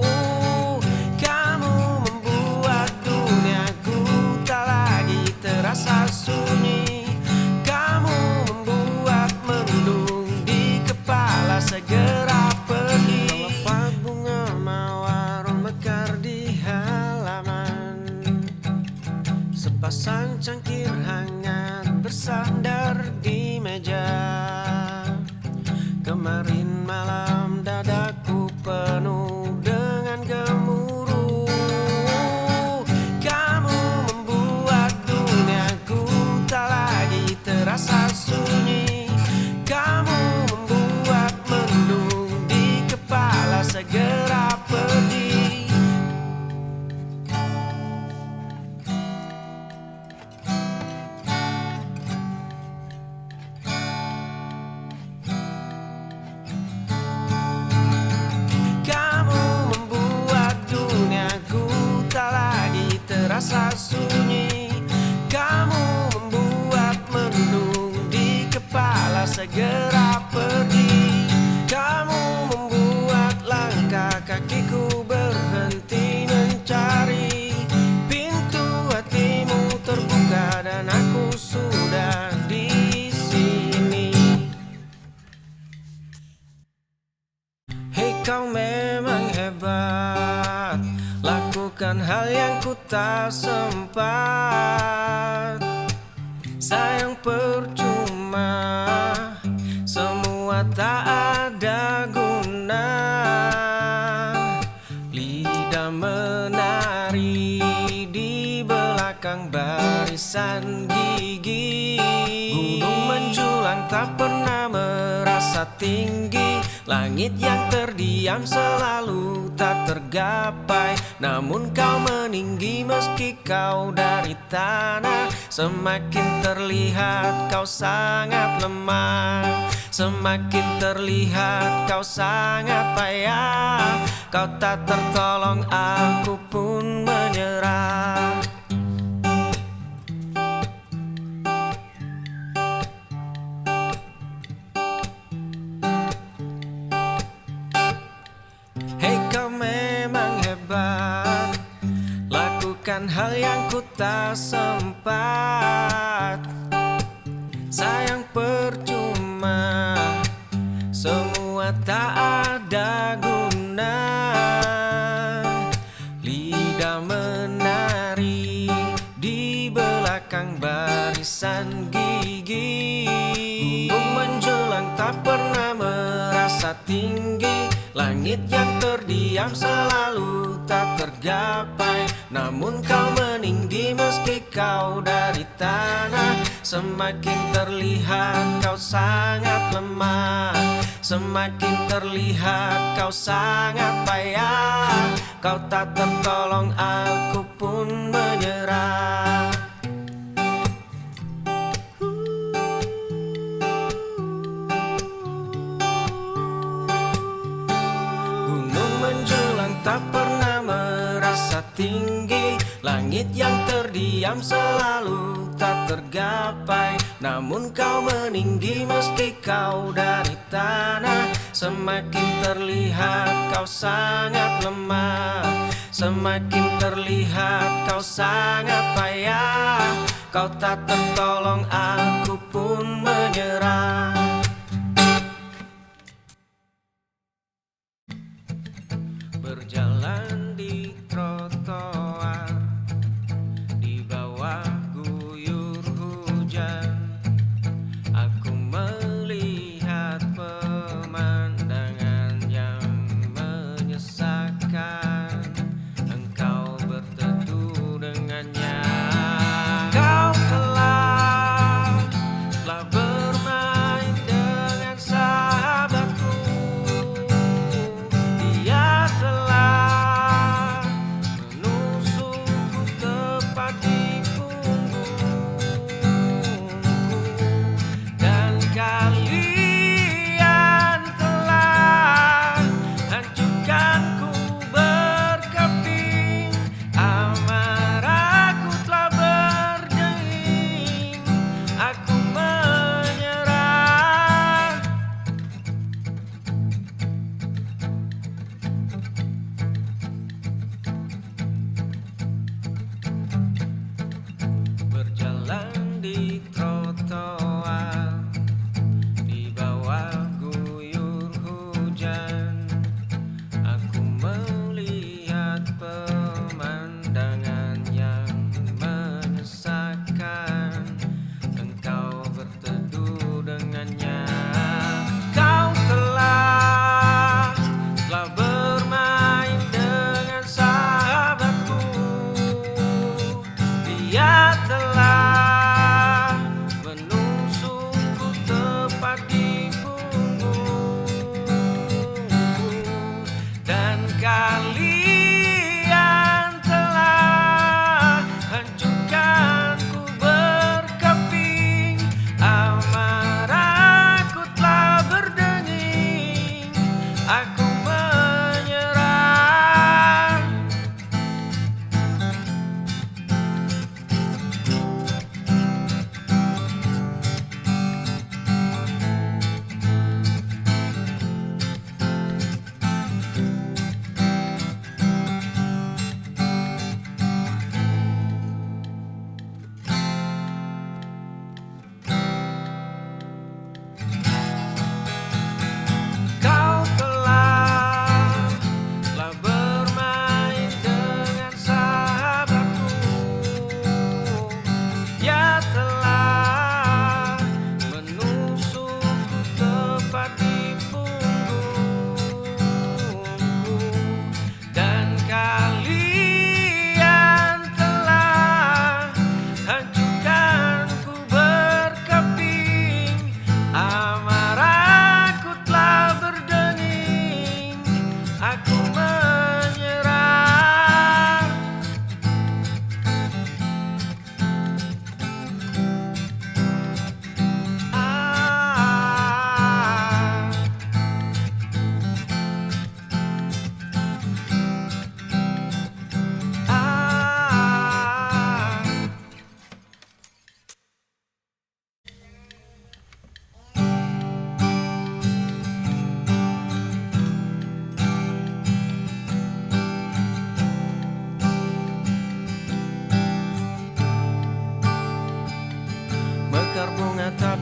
Kamu membuat duniaku tak lagi terasa sunyi. Kamu membuat mendung di kepala segera pergi. Kelopak bunga mawar mekar di halaman. Sepasang cangkir hangat bersandar di meja. Kemarin malam dadaku penuh dengan gemuruh. Kamu membuat duniaku tak lagi terasa sunyi. Kamu membuat mendung di kepala segera pergi. Kamu membuat duniaku tak lagi terasa sunyi. Kamu membuat mendung di kepala segera pergi. Kamu membuat langkah kakiku berhenti mencari. Pintu hatimu terbuka dan aku sudah di sini. Hei, kau memang hebat, lakukan hal yang ku tak sempat. Sayang percuma, semua tak ada guna. Lidah menari di belakang barisan gigi. Gunung menjulang tak pernah merasa tinggi. Langit yang terdiam selalu tak tergapai. Namun kau meninggi meski kau dari tanah. Semakin terlihat kau sangat lemah. Semakin terlihat kau sangat payah. Kau tak tertolong, aku pun menyerah. Hei, kau memang hebat, Lupakan hal yang ku tak sempat. Sayang percuma, semua tak ada guna. Lidah menari di belakang barisan gigi. Gunung menjulang tak pernah merasa tinggi. Langit yang terdiam selalu tak tergapai. Namun kau meninggi meski kau dari tanah. Semakin terlihat kau sangat lemah. Semakin terlihat kau sangat payah. Kau tak tertolong, aku pun menyerah. Gunung menjulang tak pernah merasa tinggi. Langit yang terdiam selalu tak tergapai. Namun kau meninggi meski kau dari tanah. Semakin terlihat kau sangat lemah. Semakin terlihat kau sangat payah. Kau tak tertolong, aku pun menyerah. Berjalan di trotoar di bawah guyur hujan, aku melihat pemandangan yang menyesakan. Engkau berteduh dengannya. Kau telah bermain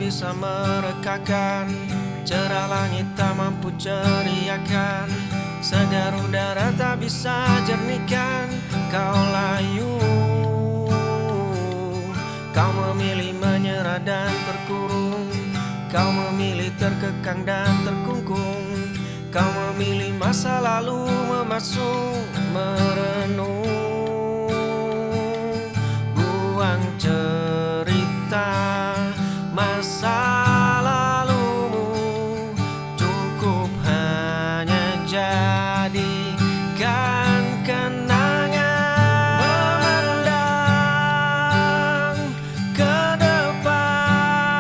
bisa merekakan, cerah langit tak mampu ceriakan, segar udara tak bisa jernihkan. Kau layu, kau memilih menyerah dan terkurung, kau memilih terkekang dan terkungkung, kau memilih masa lalu memasung merenung. Buang cerita masa lalumu, cukup hanya jadikan kenangan. Memandang ke depan,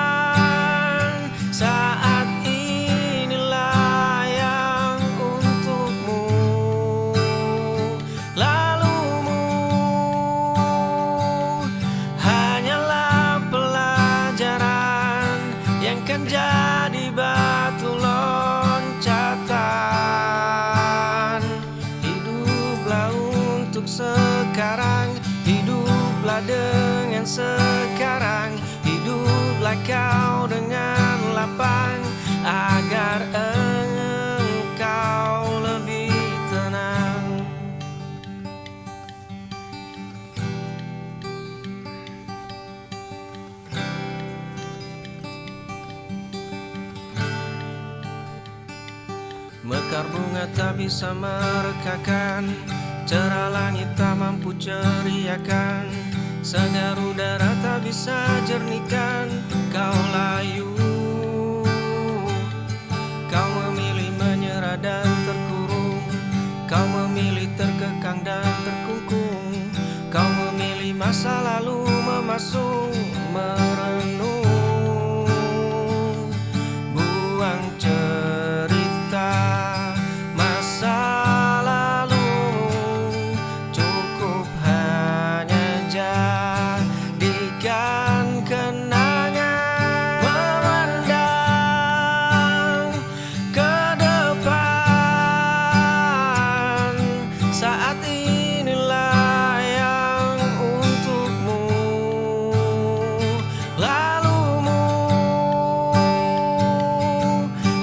saat inilah yang untukmu. Lalumu hanyalah pelajaran yang kan jadi batu loncatan. Hiduplah untuk sekarang, hiduplah dengan sekarang, hiduplah kau dengan lapang agar engkau lebih tenang. Mekar bunga tak bisa merekakan, cerah langit tak mampu ceriakan, segar udara tak bisa jernihkan. Kau layu, kau memilih menyerah dan terkurung, kau memilih terkekang dan terkungkung, kau memilih masa lalu memasung merenung. Buang cerita masa lalumu, cukup hanya jadikan kenangan. Memandang ke depan, saat inilah yang untukmu. Lalumu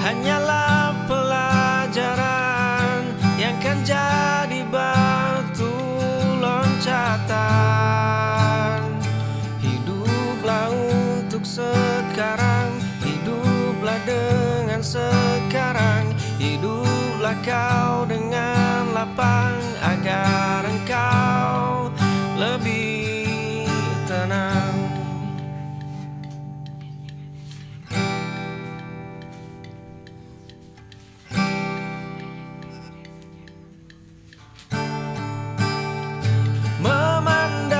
hanyalah pelajaran yang kan jadi batu loncatan. Hiduplah untuk sekarang, hiduplah dengan sekarang, hiduplah kau dengan lapang agar engkau lebih tenang. Memandang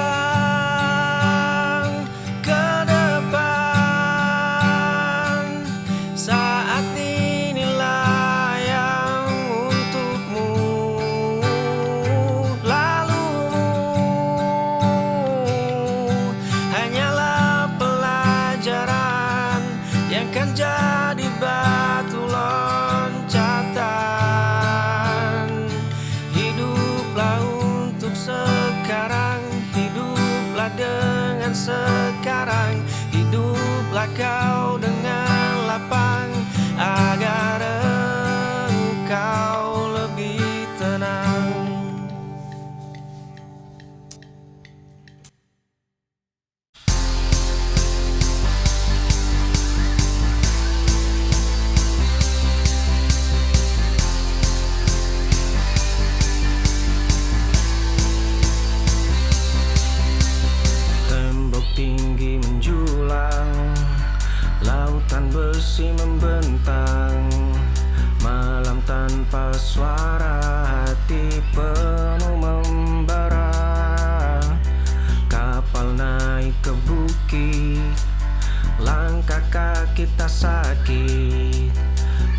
ke depan, saat inilah yang untukmu. Lalumu hanyalah pelajaran yang kan jadi batu loncatan. Hiduplah untuk sekarang, hiduplah dengan sekarang, hiduplah kau dengan lapang agar engkau lebih tenang. Tembok tinggi menjulang, lautan besi membentang, malam tanpa suara, hati penuh membara. Kapal naik ke bukit, langkah kaki tak sakit,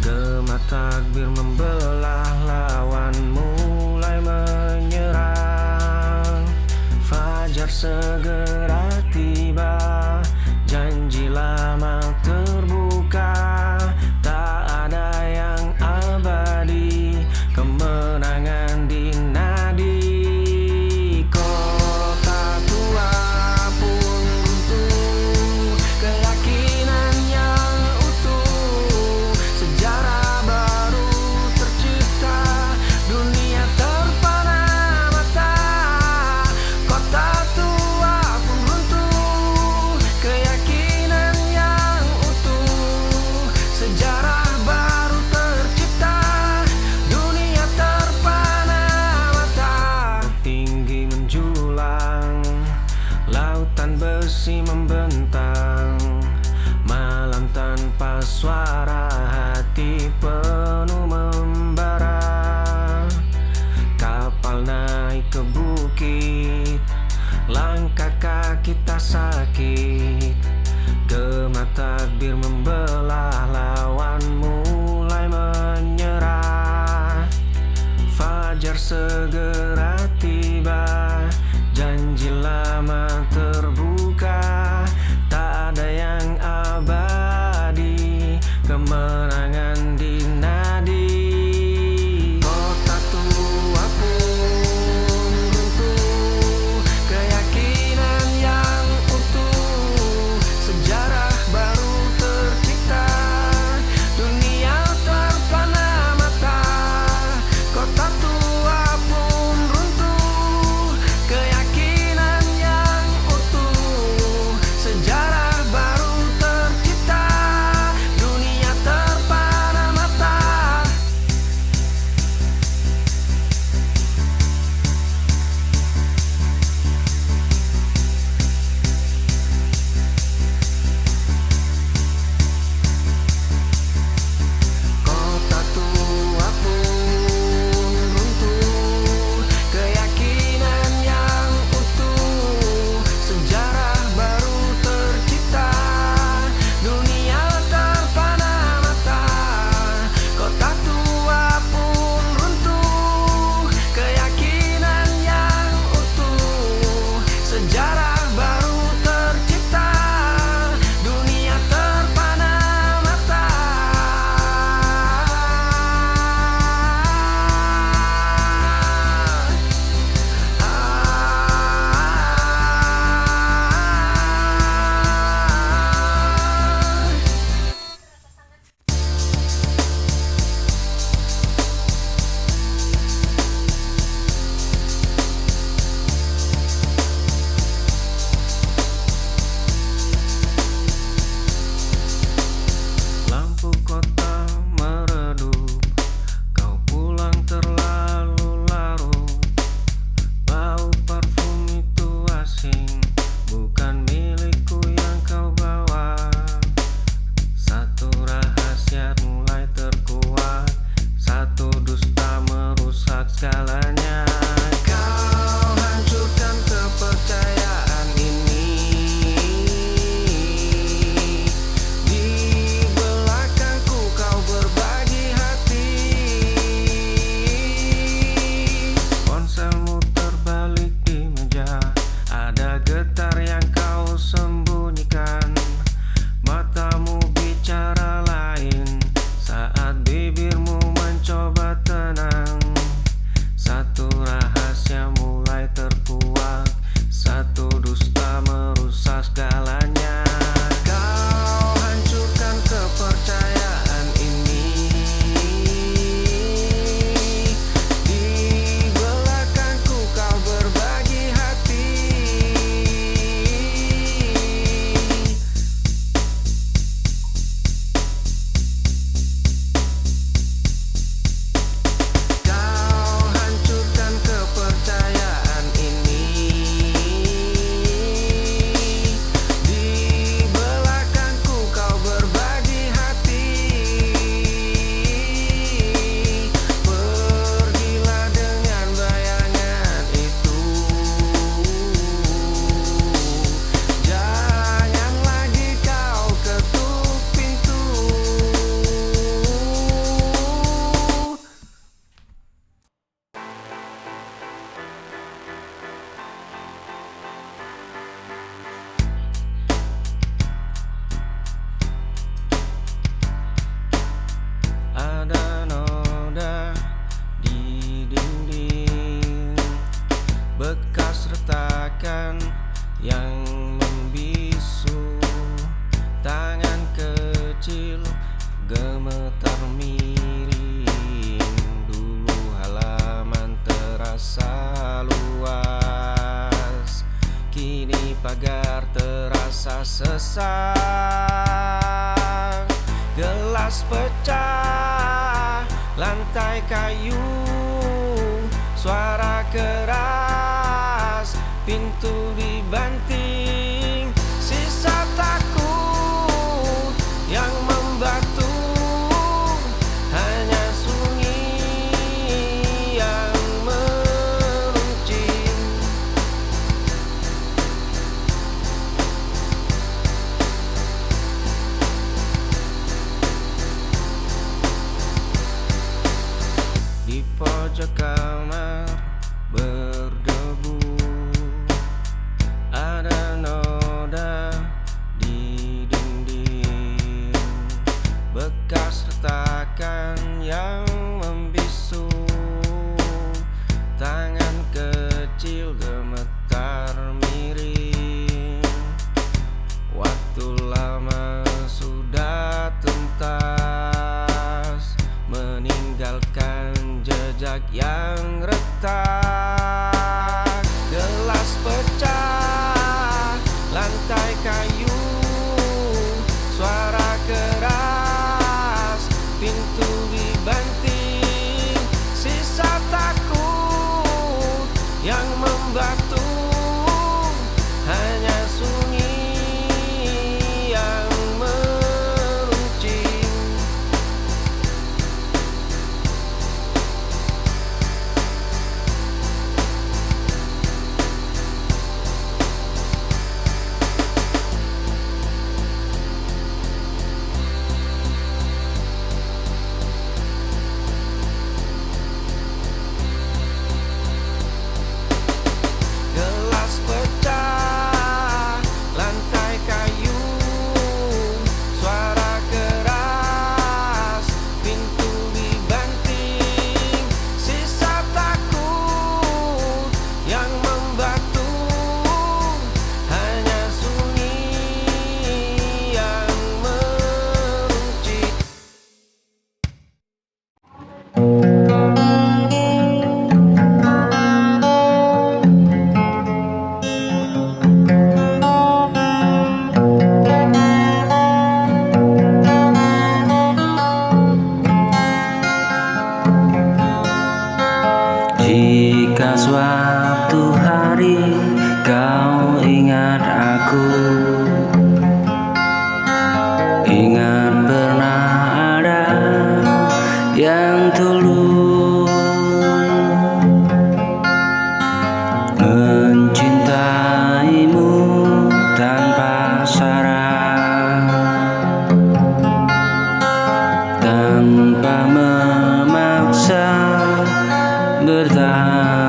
gema takbir membelah, lawan mulai menyerang. Fajar segera tiba, janji lama terbuka, tak ada yang abadi, kemenangan dinadi. Kota tua pun runtuh, keyakinannya besi membentang, malam tanpa suara, hati penuh membara. Kapal naik ke bukit, langkah kaki tak sakit. Gema takbir membelah, lawan mulai menyerah. Fajar segera tiba, janji lama terbuka. Tak ada yang abadi, kemenangan dinadi. Kota tua pun runtuh, keyakinan yang utuh. Sejarah baru tercipta, dunia terpana mata. Kota tua pun runtuh, keyakinan yang utuh. Sejarah baru tercipta, dunia terpana mata. Kota tua pun runtuh, keyakinan yang utuh. Sejarah baru tercipta, dunia terpana mata. Kota tua pun runtuh, keyakinan yang utuh. Sejarah baru tercipta, dunia terpana mata. Lampu kota meredup, kau pulang terlalu larut. Bau parfum itu asing, bukan milikku yang kau bawa. Satu rahasia mulai terkuak, satu dusta merusak segalanya. Kau hancurkan kepercayaan ini. Di belakangku kau berbagi hati. Ponselmu terbalik di meja, ada getar yang kau sembunyikan. Matamu bicara lain saat bibirmu mencoba tenang. Satu rahasia mulai terkuak, satu dusta merusak segalanya. Kau hancurkan kepercayaan ini. Di belakangku kau berbagi hati. Kau hancurkan kepercayaan ini. Di belakangku kau berbagi hati. Pergilah dengan bayangan itu. Jangan lagi kau ketuk pintu. Ada noda di dinding, bekas retakan yang membisu. Tangan kecil gemetar miring. Dulu halaman terasa luas, kini pagar terasa sesak. Gelas pecah, lantai kayu, suara keras, pintu dibanting. membatu, hanya sunyi yang meruncing. Gelas pecah, lantai kayu, suara keras, pintu dibanting, sisa takut yang membatu, hanya sunyi yang meruncing. Jika suatu hari kau ingat aku, ingat pernah ada yang tulus mencintaimu tanpa syarat, tanpa memaksa bertahan.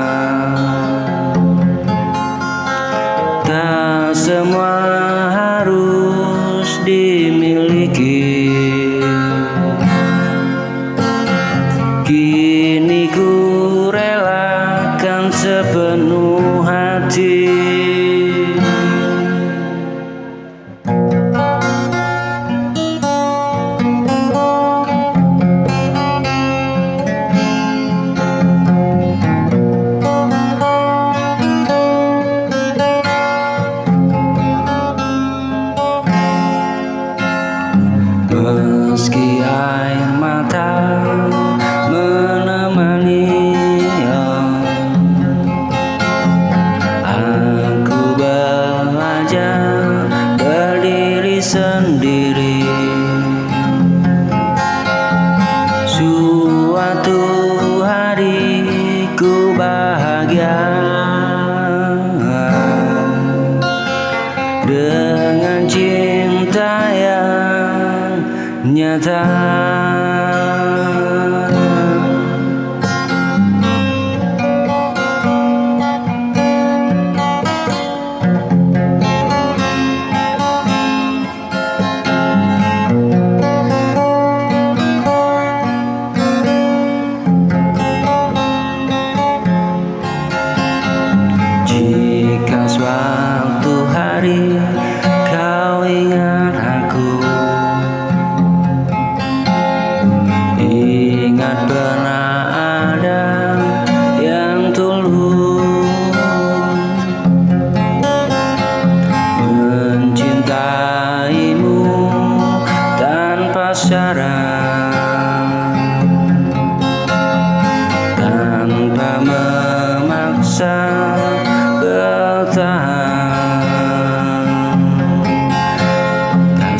Tak semua harus dimiliki, kini ku relakan sepenuh hati. Meski air mata menemani, aku belajar berdiri sendiri. Suatu hari ku bahagia dengan cinta yang nyata. Jika suatu hari kau ingat aku, ingat pernah ada yang tulus mencintaimu tanpa syarat, tanpa memaksa bertahan. Tak